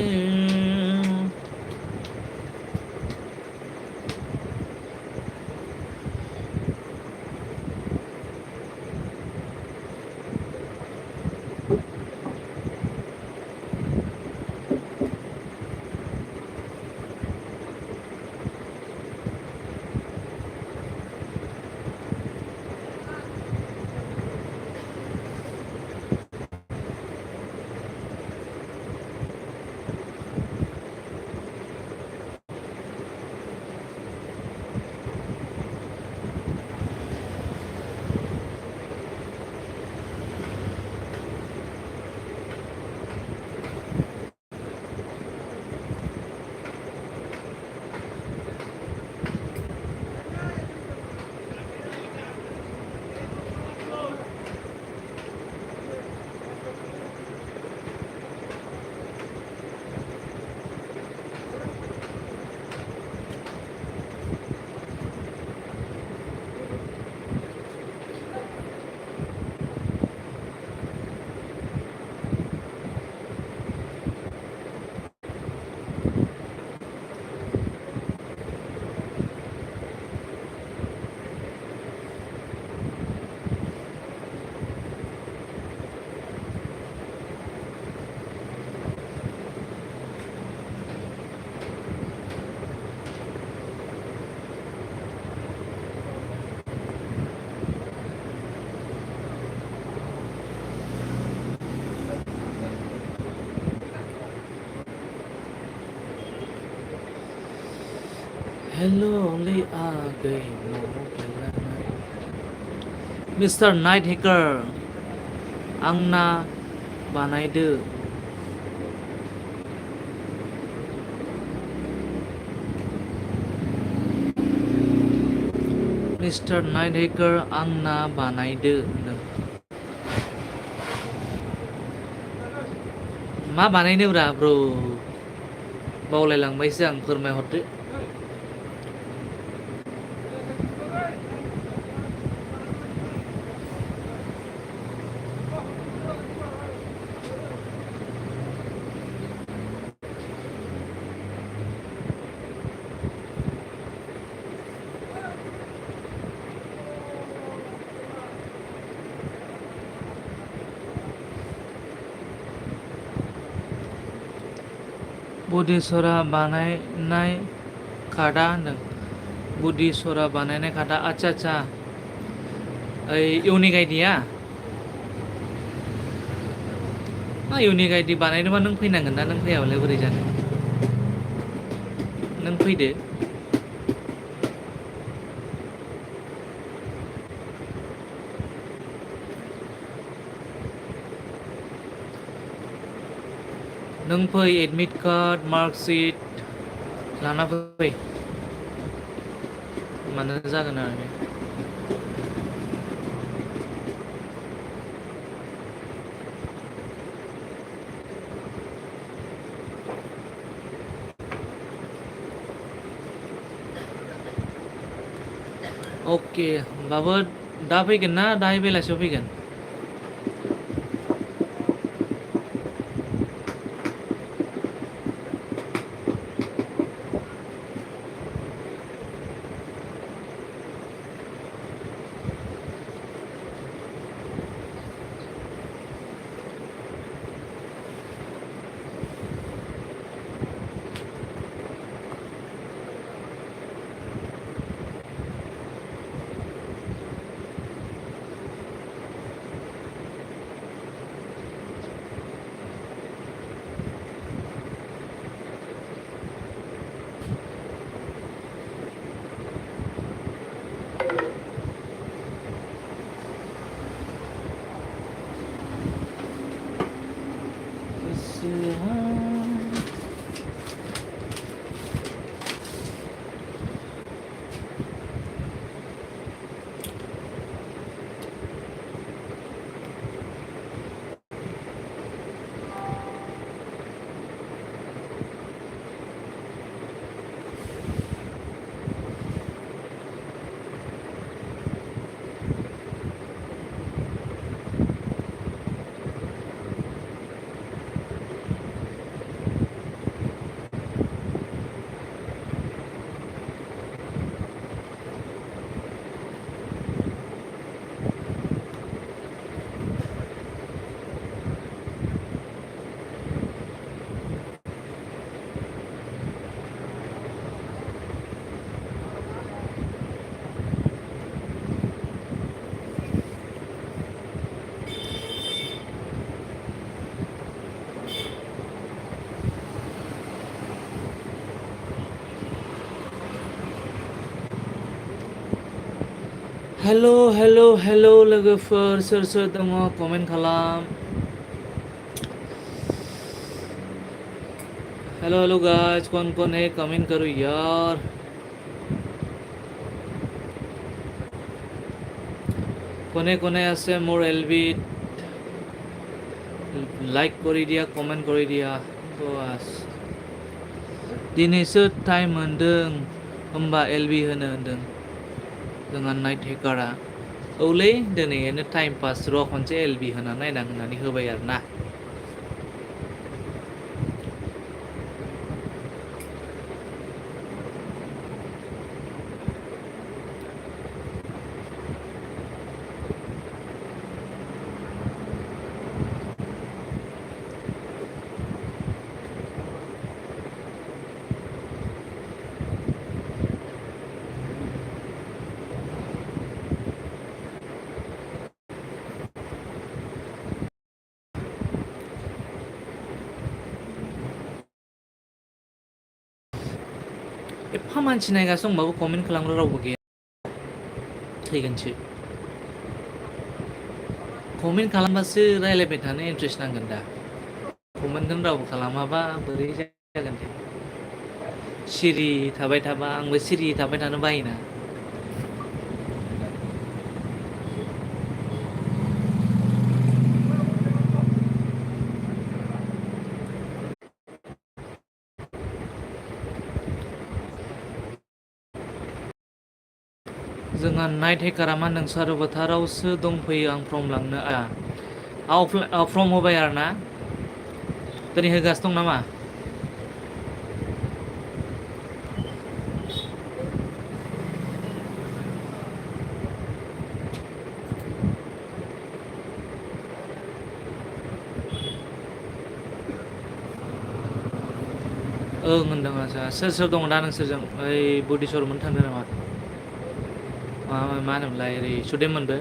हेलो ओनली आ गई मिस्टर नाइट हेकर आंना बानायदो मिस्टर नाइट हेकर आंना बानायदो मा बानायनोब्रा ब्र बावलायलांबायसो आं फोरमायहरदो बुद्धि-सरा बानायनाय खादा होनदों बुद्धि-सरा बानायनाय खादा आच्छा आच्छा ओइ इउनिक आइडिया इउनिक आइडि बानायनोबा नों फैनांगोन ना नों फैयाबालाय बोरै जानो नों फैदो नों फै एडमिट कार्ड मार्कशीट लाना फै मानो जागोन आरो बे अके होमबाबो दा फैगोन ना दाहाय बेलासियाव फैगोन हेल' हेल' हेल' लोगोफोर सोर दङ कमेन्ट खालाम हेलो हेलो गाइस कौन है कमेंट करो यार কোনে আছে মোৰ এলবি লাইক কৰি দিয়া কমেন্ট কৰি দিয়া বাস दिनैसो टाइम मोनदों होमबा एलबि होनो होनदों जोंहा नाइट हेकारा औलै दिनैनो टाइम पास र' खनसे एलबि होना नायनां होननानै होबाय आरो ना एफा मानसि नायगासिनो दंबाबो कमेन्ट खालामग्रा रावबो गैया थैगोनसो कमेन्ट खालामबासो रायलायबाय थानो इन्ट्रेस्ट नांगोन दा कमेन्टखौनो रावबो खालामाबा बोरै जागोन दे सिरि थाबाय थाबा आंबो सिरि थाबाय थानो बायोना जोंहा नाइट हेकारा मा नोंसार फोथारावसो दंफैयो आं फर्म लांनो फर्म होबाय आरो ना दिनै होगासिनो दं नामा होनदों आच्चा सोर दङ दा नोंसोरजों ओइ बुद्धेश्वरमोन थांदों नामा मा होनोमोनलाय ओरै सुदेममोनबो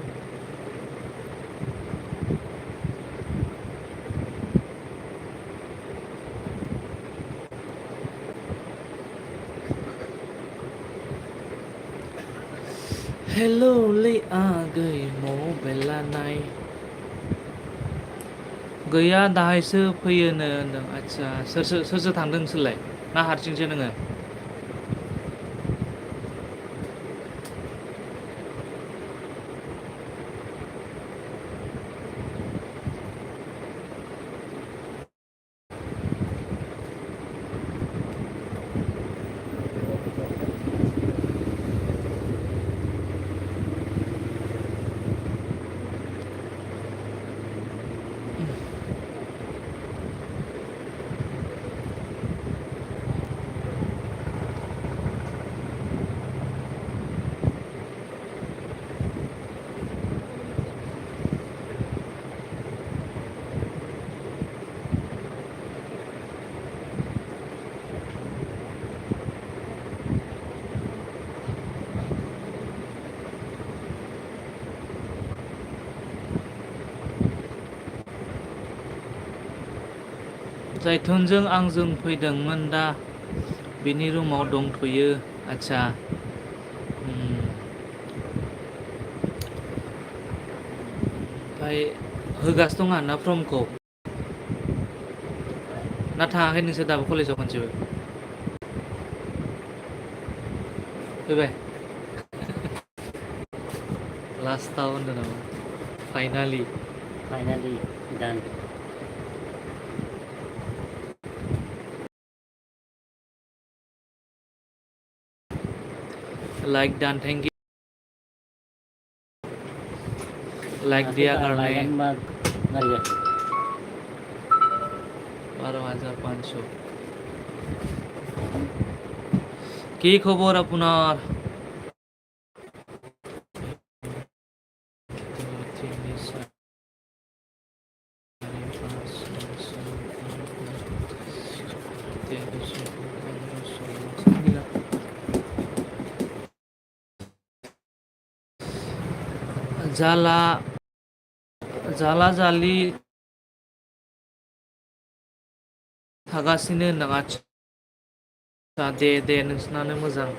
हेलौ लै आगै मबाइल लानाय गैया दाहायसो फैयोनो होनदों आच्चा सोर थांदों नोंसोरलाय ना हारसिंसो नोङो जायथुनजों आंजों फैदोंमोन दा बिनि रुमाव दंथ'यो आच्छा ओमफ्राय होगासिनो दं आरोना फर्मखौ ना थाङाखै नोंसोर दाबो कलेजाव खनसेबो फैबाय लास्टाव होनदों नामा फाइनालि done. लाइक डान थैंक यू लाइक दिया करने 12,500 কি খবর আপনার জ্বালা জ্বালা জালি थागासिनो होनदों आच्छा दे नोंसिनानो मोजां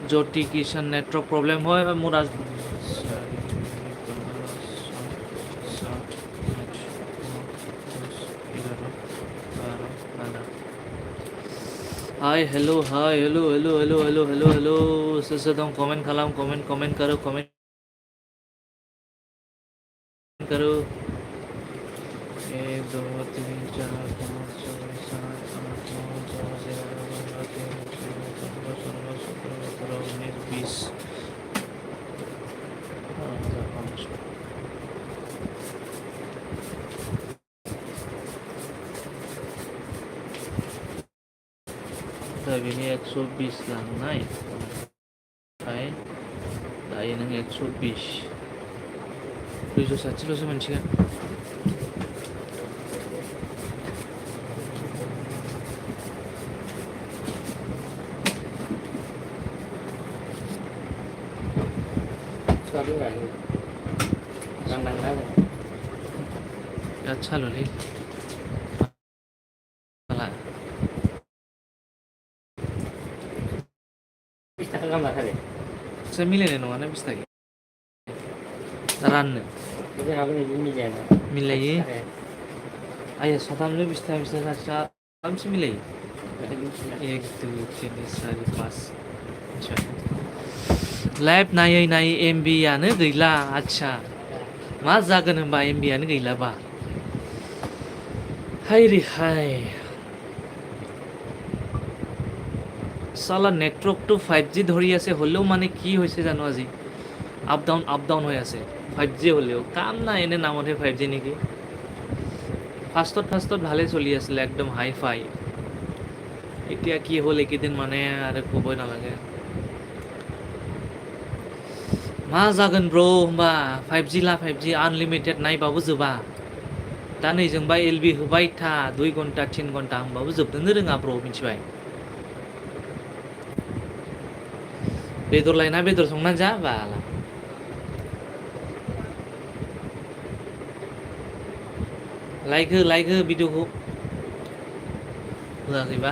ज्योति किशन नेटवर्क प्रब्लेम হয় मुराज हाय हेलो सोर दं कमेन्ट खालाम कमेन्ट करो 1 2 3 4 5 6 7 8 9 10 11 12 13 14 15 16 17 दा बेनि 120 लांनाय ओमफ्राय दायो नों 120 260ल'सो मोनसिगोन अच्छा लोली माला 20 थाखा गाहाम लाथारो एसे मिलायनाय नङाना 20 थाखा राननो जोंहाबो बिदि मिलायाना मिलायो आया साथामनो 20 थाखा आरामसे मिलायो 1 2 3 4 5 लाइभ नायै एमबि आनो गैला आच्छा मा जागोन होनबा एमबि आनो गैलाबा हाय रे हाय साला नेटवर्क तो 5G ধৰি আছে হলেও মানে কি হৈছে জানো আজি আপ ডাউন হৈ আছে 5G হলেও কাম নাই এনে নামতে 5G নেকি ফাৰ্ষ্টত ভালে চলি আছিল একদম হাই ফাই এতিয়া কি হ'ল একেদিন মানে আৰু ক'বই নালাগে मा जागोन ब्र होमबा 5G ला 5G आनलिमिटेड नायबाबो जोबा दा नैजोंबा एलबि होबाय था 2 घन्टा 3 घन्टा होमबाबो जोबनोनो रोङा ब्र मिथिबाय बेदर लायना बेदर संना जा बाला लाइक हो भिडिअखौ होआखैबा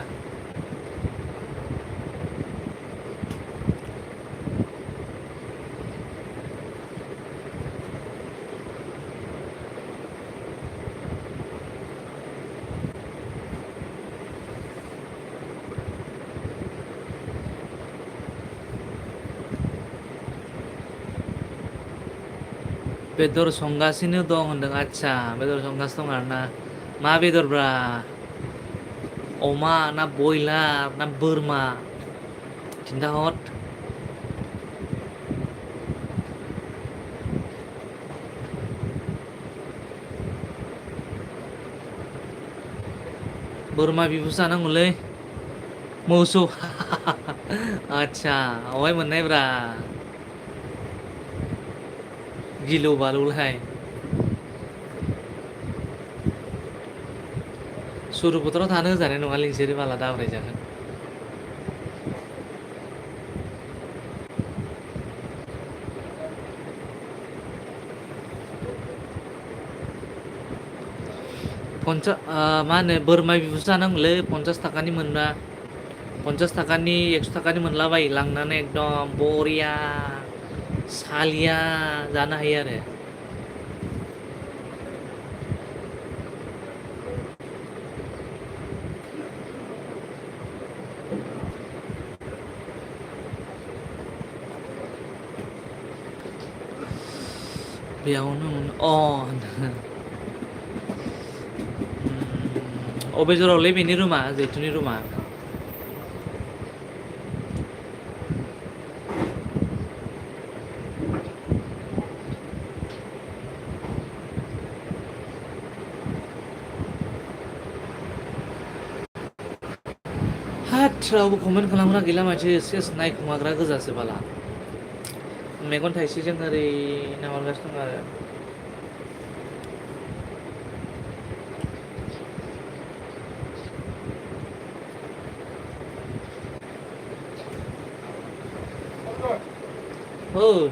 बेदर संगासिनो दं होनदों आच्छा बेदर संगासिनो दं आरोना मा बेदरब्रा अमा ना बयलार ना बोरमा खिन्थाहर बोरमा बिबुसो जानांगौलै मोसौ आच्छा अहाय मोननाय ब्रा गिलु बालुलाय सुरुपथाराव थानो होजानाय नङा लिंसेरि बाला दाब्राय जागोन मा होनो बोरमा बिबुसो जानांगौलै 50 थाखानि मोनबा 50 थाखानि 100 थाखानि मोनलाबायो लांनानै एकदम बरिया सालिया जानो हायो आरो बेयावनो अबे जरावलै बेनि रुमा जैथुनि रुमा हाथ रावबो कमेन्ट खालामग्रा गैला माथो सेस नायखुमाग्रा गोजासो बाला मेगन थाइसेजों ओरै नाहरगासिनो दं आरो Oh,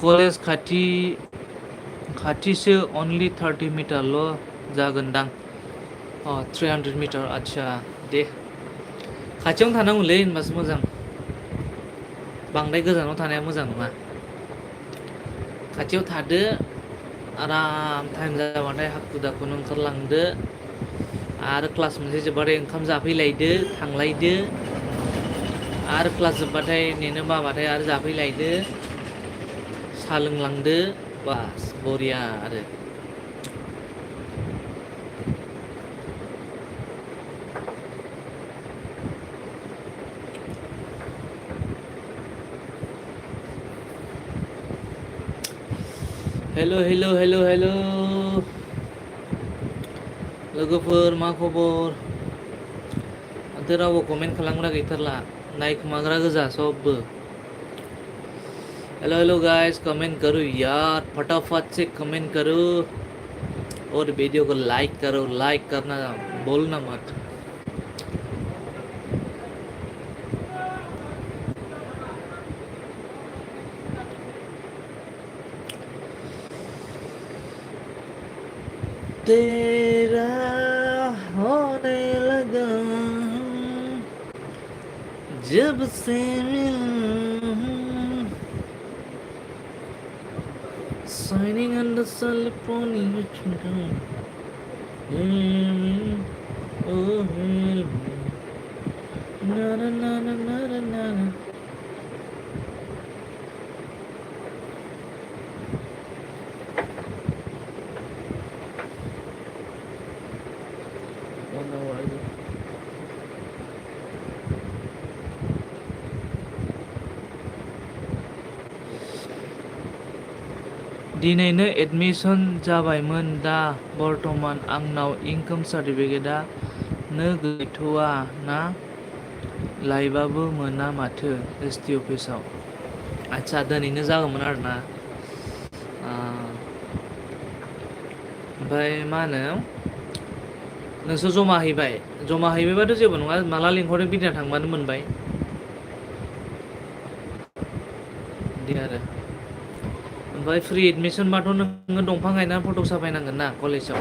कलेज खाथिसो only 30 मिटारल' जागोनदां 300 मिटार आच्छा दे खाथियावनो थानांगौलै होनबासो मोजां बांद्राय गोजानाव थानाया मोजां नङा खाथियाव थादो आराम टाइम जाबाथाय हाखु दाखुनो ओंखारलांदो आरो क्लास मोनसे जोबबाथाय ओंखाम जाफैलायदो थांलायदो आरो क्लास जोबबाथाय नेनो बाबाथाय आरो जाफैलायदो साहा लोंलांदो बास बरिया आरो हेल' हेल' हेल' हेल' लोगोफोर मा खबर माथो रावबो कमेन्ट खालामग्रा गैथारला नायखुमाग्रा गोजा सबबो हेलो हेलो गाइस कमेंट करो यार फटाफट से कमेंट करो और वीडियो को लाइक करो लाइक करना बोलना मत तेरा होने लगा जब से signing on the California children. Oh, na na na na na na na. दिनैनो एडमिशन जाबायमोन दा बर्तमान आंनाव इनकाम सार्टिफिकेटआ नो गैथ'वा ना लाइबाबो मोना माथो एसटि अफिसाव आच्छा दिनैनो जागौमोन आरोना ओमफ्राय मा होनो नोंसोर जमा हैबायबाथ' जेबो नङा माला लिंहरो बिदिना थांबानो मोनबाय बिदि आरो ओमफ्राय फ्रि एडमिशनबाथ' नोङो दंफां गायनानै फट' साफायनांगोन ना कलेजाव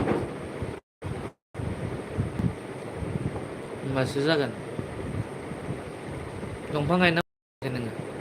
होमबासो जागोन दंफां गायनानै नोङो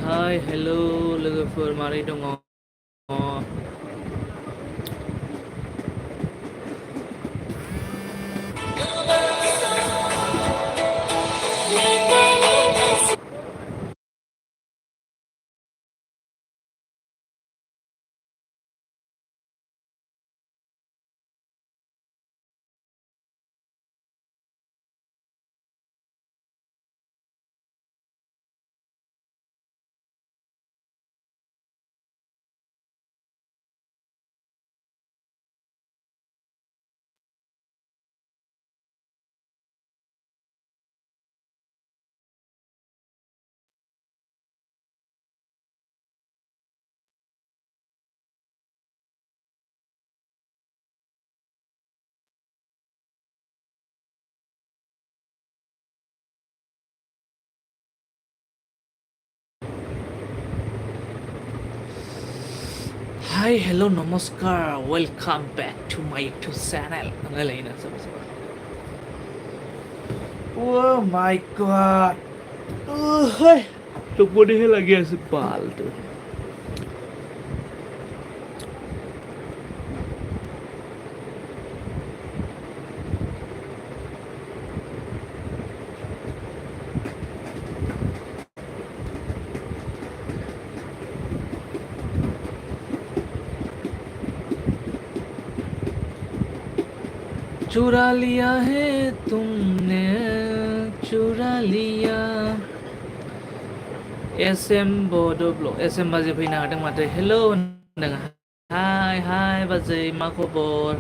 हाय हेल' लोगोफोर मारै दङ Hi, hello, namaskar. Welcome back to my YouTube channel.อะไรนะสบายๆ Oh my god. Hey, look what the hell lagi asbal tuh. चुरा लिया है तुमने चुरा लिया SM bodo blog SM बाजै फैनो हादों माथो हेलौ होनदों हाय बाजै मा खबर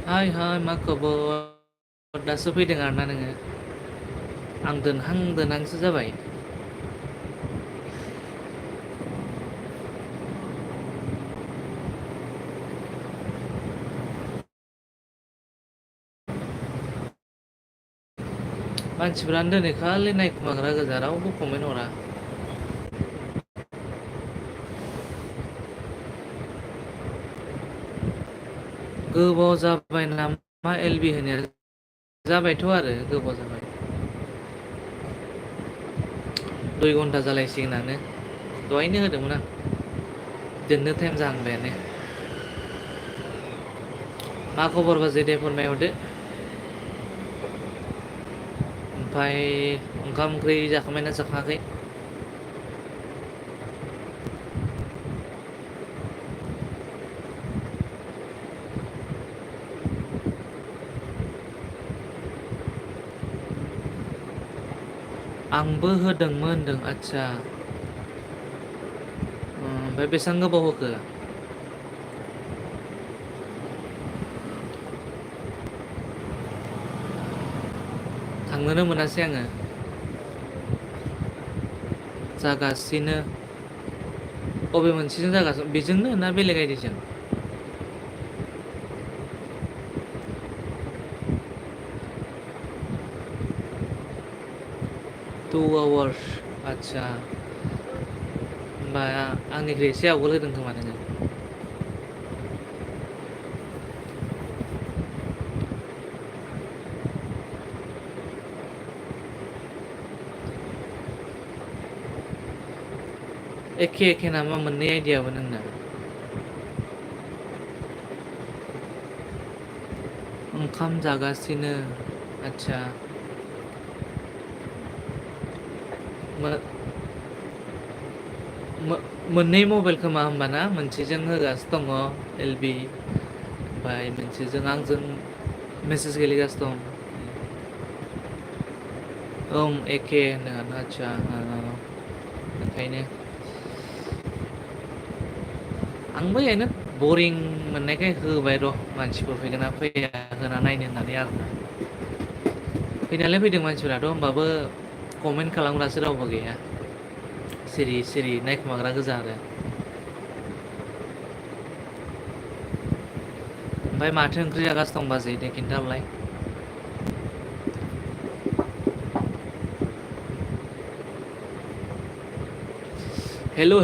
हाय मा खबर दासो फैदों आरोना नोङो आं दोनहांसो जाबाय मानसिफ्रानो दिनै खालि नायखुमाग्रा गोजा रावबो कमेन्ट हरा गोबाव जाबाय नामा एलबि होनाया जाबायथ' आरो गोबाव जाबाय 2 घन्टा जालायसिगोनानो दहायनो होदोंमोन आं दोननो टाइम जाहांबायानो मा खबर बाजै दे फोरमायहरदो ओमफ्राय ओंखाम ओंख्रि जाखांबायना जाखाङाखै आंबो होदोंमोन होनदों आच्छा ओमफ्राय बेसेबां गोबाव होखो थांनोनो मोनासै आङो जागासिनो अबे मोनसेजों जागासिनो बेजोंनो ना बेलेग आइडिजों 2 hours आच्छा होमबा आंनिख्रुइ एसे आवगोल होदों खोमा नोङो एखे नामा मोननै आइडियाबो नोंना ओंखाम जागासिनो आच्छा मोननै मबाइल खोमा होमबाना मोनसेजों होगासिनो दङ एलबि ओमफ्राय मोनसेजों आंजों मेसेज गेलेगासिनो दं एखे होनो आच्छा ओंखायनो आंबो ओरैनो बरिं मोननायखाय होबाय र' मानसिफोर फैगोन ना फैया होना नायनो होननानै आरोना फैनायालाय फैदों मानसिफोराथ' होमबाबो कमेन्ट खालामग्रासो रावबो गैया सिरि नायखुमाग्रा गोजा आरो ओमफ्राय माथो ओंख्रि जागासिनो दं बाजै दे खिन्थालाय हेलो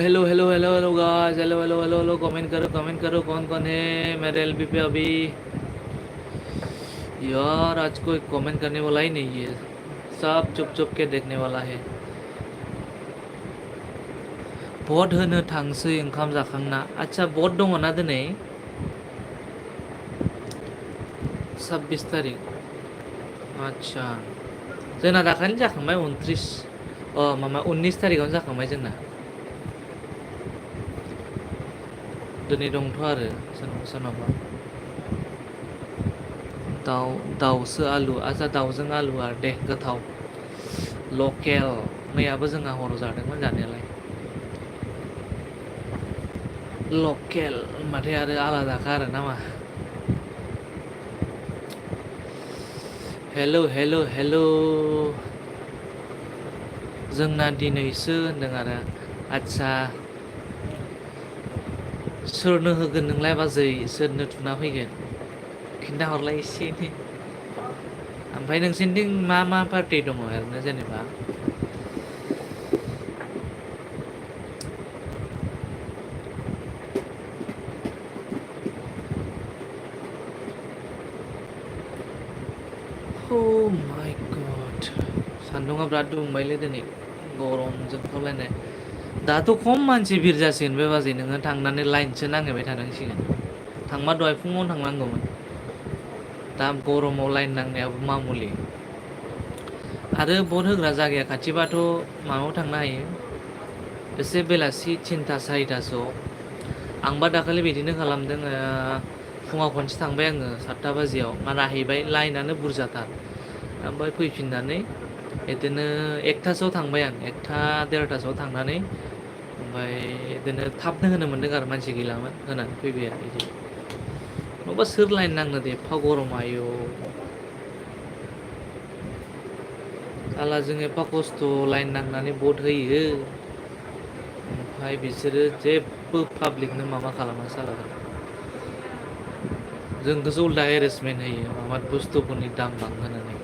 गाइस हेलो कमेंट करो कौन है मेरे एलबी पे अभी यार आज कोई कमेंट करने वाला ही नहीं है सब चुप के देखने वाला है भट होनो थांसै ओंखाम जाखांना आच्छा भट दङ ना दिनै 26 तारिख आच्छा जोंना दाखालि जाखांबाय 29 तारिखआवनो जाखांबाय जोंना दिनै दंथ' आरो सोरनावबा दाउसो आलु आच्छा दाउजों आलु आरो दे गोथाव लकेल मैयाबो जोंहा हराव जादोंमोन जानायालाय लकेल होनबाथाय आरो आलादाखा आरो नामा हेलो जोंना दिनैसो होनदों आरो आच्छा सोरनो होगोन नोंलाय बाजै सोरनो थुना फैगोन खिन्थाहरलाय एसे एनै ओमफ्राय नोंसिनिथिं मा पार्टि दङ ओरैनो जेनेबा Oh my god सान्दुङा बिराद दुंबायलै दिनै गरमजों खावलायनाय दाथ' खम मानसि भिर जासिगोन बे बाजै नोङो थांनानै लाइनसो नांहैबाय थानांसिगोन थांबा दहाय फुङाव थांनांगौमोन दा गरमाव लाइन नांनायाबो मामुलि आरो भट होग्रा जायगाया खाथिबाथ' माबायाव थांनो हायो एसे बेलासि 3टा 4टासोआव आंबा दाखालि बिदिनो खालामदों फुङाव खनसे थांबाय आङो 7टा बाजियाव नाराहैबाय लाइनानो बुरजाथार ओमफ्राय फैफिननानै बिदिनो 1टासोआव थांबाय आं 1टा 1:30टासोआव थांनानै ओमफ्राय बिदिनो थाबनो होनो मोनदों आरो मानसि गैलामोन होनानै फैबाय आरो बिदि नङाबा सोर लाइन नांनो दे एफा गरम आयौ साला जों एफा खस्थ' लाइन नांनानै भट होयो ओमफ्राय बिसोरो जेबो पाब्लिकनो माबा खालामा सालाफोरा जोंखौसो उल्टा हेरेसमेन्ट होयो माबा बुस्थुफोरनि दाम बांहोनानै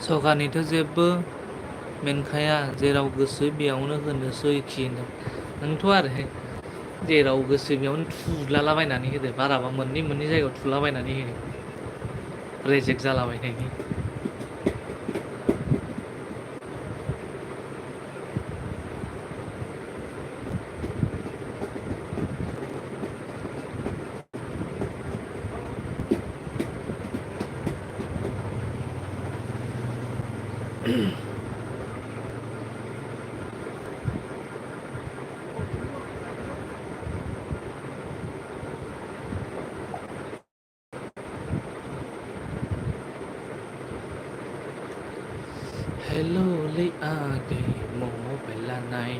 सरकारनिथ' जेबो मोनखाया जेराव गोसो बेयावनो होनोसो खिनो नोंथ' आरो जेराव गोसो बेयावनो थुलालाबायनानै होदो बाराबा मोननै जायगायाव थुलाबायनानै होदो रेजेक्ट जालाबायनायनि हेलो ले आ गई मोबाइल लानाय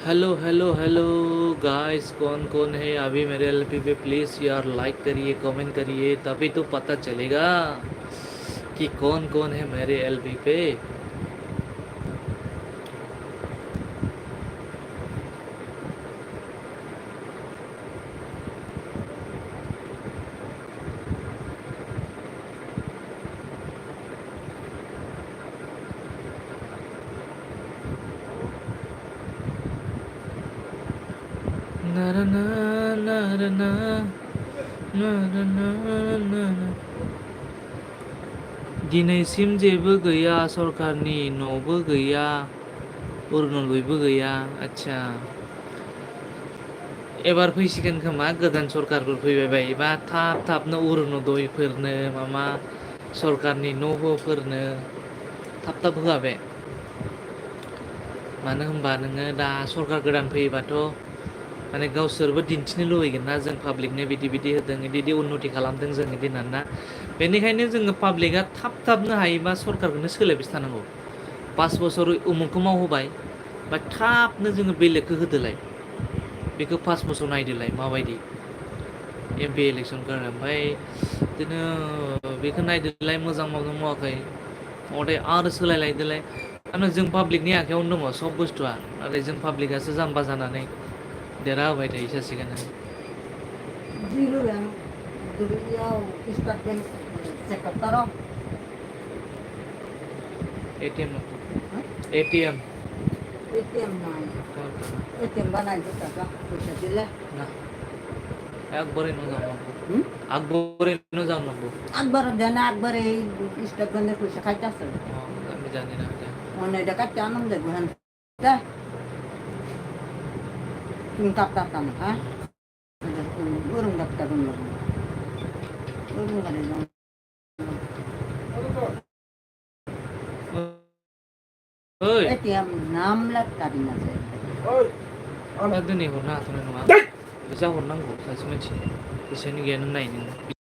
हेलो गाइस कौन है अभी मेरे एलपी पे प्लीज़ यार लाइक करिए कमेंट करिए तभी तो पता चलेगा कि कौन है मेरे एलपी पे ना ना ना ना ना ना ना ना ना ना दिनैसिम जेबो गैया सरकारनि न'बो गैया अरुणोदयबो गैया आच्छा एबार फैसिगोन खोमा गोदान सरकारफोर फैबाय बायोबा थाबनो अरुणोदयफोरनो मामा सरकारनि न'फोरनो थाब होआ बे मानो होनबा नोङो दा सरकार गोदान फैयोबाथ' माने गावसोरबो दिन्थिनो लुबैगोन ना जों पाब्लिकनो बिदि होदों बिदि उन्नति खालामदों जों बिदि होननानै ना बेनिखायनो जोङो पाब्लिकआ थाबनो हायोबा सरकारखौनो सोलायबाय थानांगौ 5 बोसोर उमुखखौ मावहोबाय बा थाबनो जोङो बेलेगखौ होदोलाय बेखौ 5 बोसोर नायदोलाय माबायदि एमपि इलेक्सनखौ ओमफ्राय बिदिनो बेखौ नायदोलाय मोजां मावदों मावाखै नाथाय आरो सोलायलायदोलाय माने जों पाब्लिकनि आखायावनो दङ सब बुस्थुआ नाथाय जों पाब्लिकआसो जाम्बा जानानै देरहा होबाय थायो सासिगोन Zero yang dulu yang start yang sekretaro. ATM ATM ATM mana? ATM mana itu tak? Bisa dile. ना akbarin no जाऊ नको akbarin no जाऊ नको Akbar dana akbar start benda bisa kaca sel. मी जाणे ना Mana dekat jangan deh bukan. Dah. Tap tanah, ha? Urung daftar dulu. Urung kan itu. ओय ATM 6 lakh tadi nasi. दा दिनै हरनो हाथ'नाय नङा फैसा हरनांगौ सासे मानसि फैसानि गैया नों नाय नोङो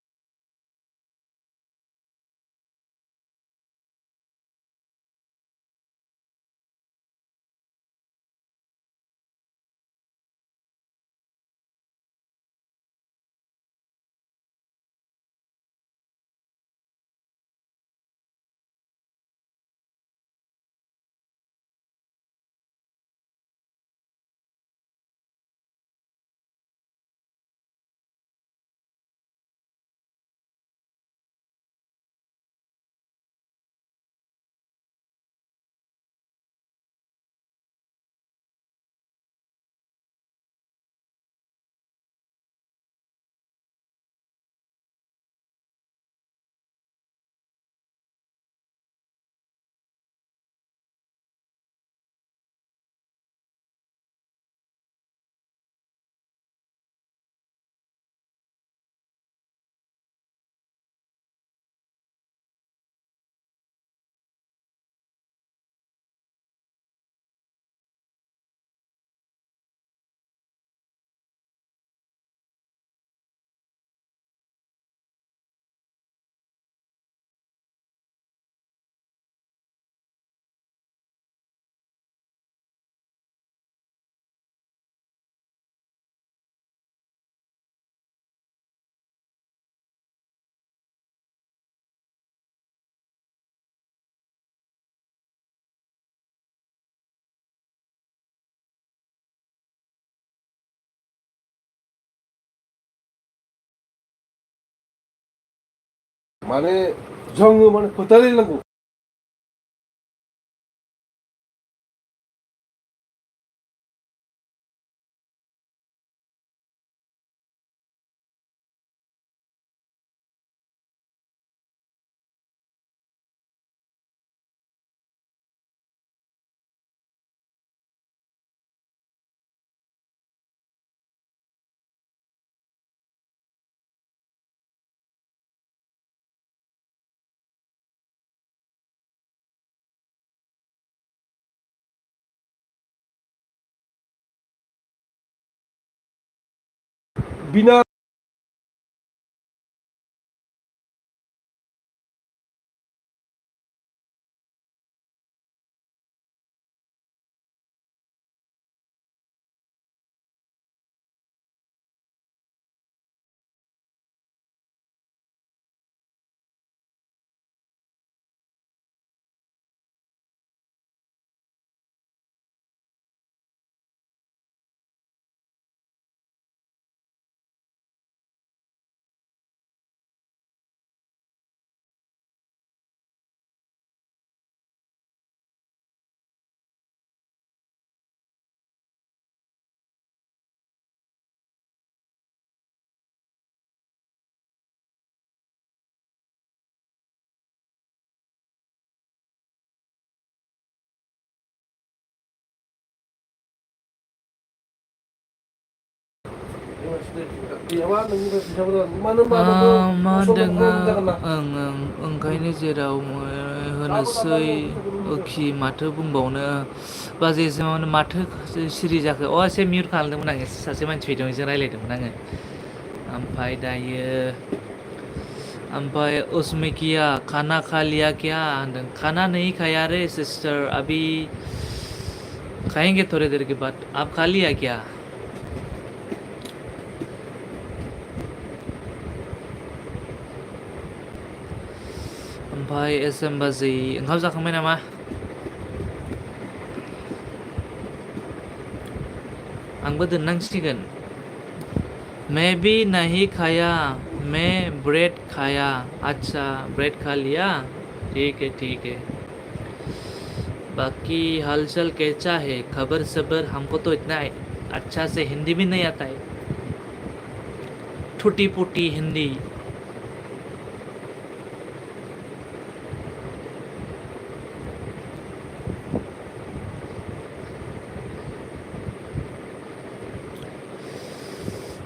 माने जोङो माने फोथायलायनांगौ बिना मा दोङो ओं ओंखायनो जेराव होनोसै ओखि माथो बुंबावनो बाजै एसेमावनो माथो सिरि जाखो अ एसे मिउट खालामदोंमोन आं एसे सासे मानसि फैदों एसे रायलायदोंमोन आङो ओमफ्राय दायो ओमफ्राय उसमिकिया खाना खा लिया क्या होनदों खाना नहीं खाया रे सिस्टर अभी खाएंगे थोड़ी देर के बाद आप खा लिया क्या ओमफ्राय एसएम बाजै ओंखाम जाखांबाय नामा आंबो दोननांसिगोन मैं भी नहीं खाया मैं ब्रेड खाया अच्छा ब्रेड खा लिया ठीक है बाकी हालचाल कैसा है खबर सबर हमको तो इतना अच्छा से हिंदी भी नहीं आता है टूटी फूटी हिंदी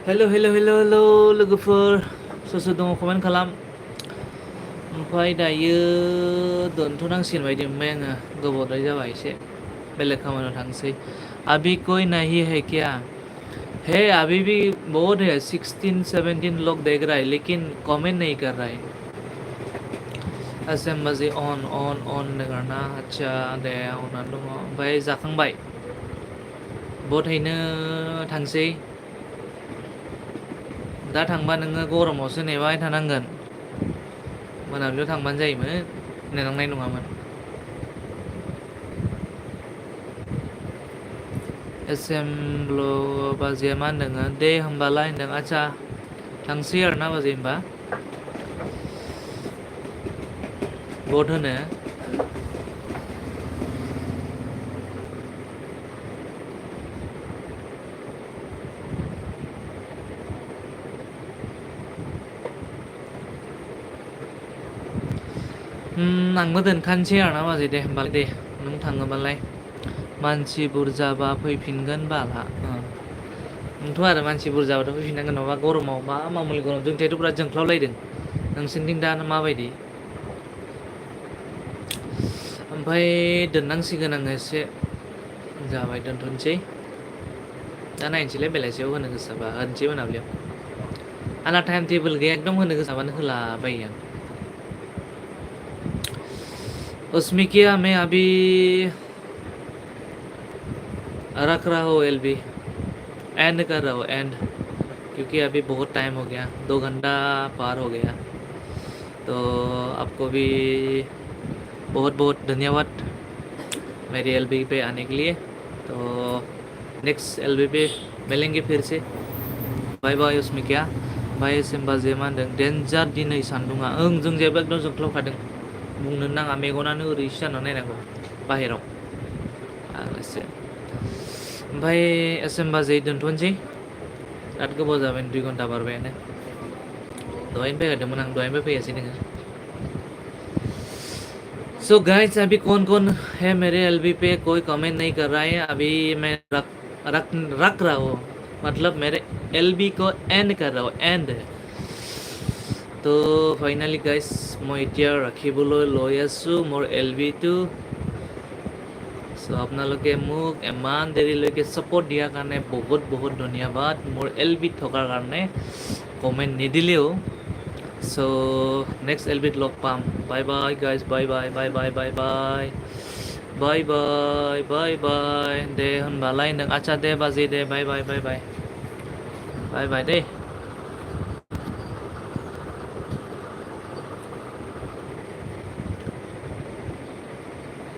हेलो लोगोफोर सोर दङ कमेन्ट खालाम ओमफ्राय दायो दोनथ'नांसिगोन बायदि मोनबाय आङो गोबावद्राय जाबाय एसे बेलेग खामानियाव थांसै अभी कोई नहीं है क्या है अभी भी बहुत है 16-17 लोग देख रहा है लेकिन कमेंट नहीं कर रहा है एसेम्बली ऑन करना अच्छा दे अना दङ ओमफ्राय जाखांबाय बथायनो थांसै दा थांबा नोङो गरमावसो नेबाय थानांगोन मोनाबिलियाव थांबानो जायोमोन नेनांनाय नङामोन एसेम्बल बाजैया मा होनदों दे होमबालाय होनदों आदसा थांसै आरोना बाजै होमबा भट होनो आंबो दोनखानोसै आरोना बाजै दे होमबालाय दे नों थाङोबालाय मानसि बुरजाबा फैफिनगोन बाला नोंथ' आरो मानसि बुरजाबाथ' फैफिननांगोन नङाबा गरमाव मा मामुलि गरम जोंथिंथ' बिराद जोंख्लावलायदों नोंसिनिथिं दा माबायदि ओमफ्राय दोननांसिगोन आङो एसे जाबाय दोनथ'नोसै दा नायनोसैलाय बेलासियाव होनो गोसोबा होनोसै मोनाबिलियाव आंना टाइम टेबोल गैया एकदम होनो गोसोबानो होलाबायो आं उसमें क्या मैं अभी रख रहा हूँ एलबी एंड कर रहा हूँ एंड क्योंकि अभी बहुत टाइम हो गया 2 घंटा पार हो गया तो आपको भी बहुत बहुत धन्यवाद मेरी एलबी पे आने के लिए तो नेक्स्ट एलबी पे मिलेंगे फिर से बाय बाय उसमें क्या बाय सिम्बाजे मा होनदों डेन्जार दिनै सान्दुङा जों जेबो एकदम जोंख्लाबखादों बुंनो नाङा मेगनानो ओरैसो जानानै नायनांगौ बाहेराव आलासि ओमफ्राय एसेम बाजै दोनथ'नोसै बिराद गोबाव जाबाय 2 घन्टा बारबायानो दहायनो फैगारदोंमोन आं दहायनिफ्राय फैयासै नोङो सो गाइस अभी कौन कौन है मेरे एलबी पे कोई कमेंट नहीं कर रहा है अभी मैं रख रहा हूँ मतलब मेरे एलबी को एंड कर रहा हूँ एंड तो फाइनली गाइस मैं इतना राखिबोलै লৈ আছো मोर एलबी टू सो আপোনালোকে মোক ইমান দেৰিলৈকে সাপোर्ट দিয়াৰ কাৰণে বহুত বহুত ধন্যবাদ मोर एलबी থকাৰ কাৰণে কমেন্ট নিদিলেও सो नेक्स्ट एलबी লগ পাম बाय बाय गाइस बाय बाय बाय बाय बाय बाय बाय बाय बाय बाय दे होनबालाय नों आच्छा दे बाजै दे बाय बाय बाय बाय बाय बाय दे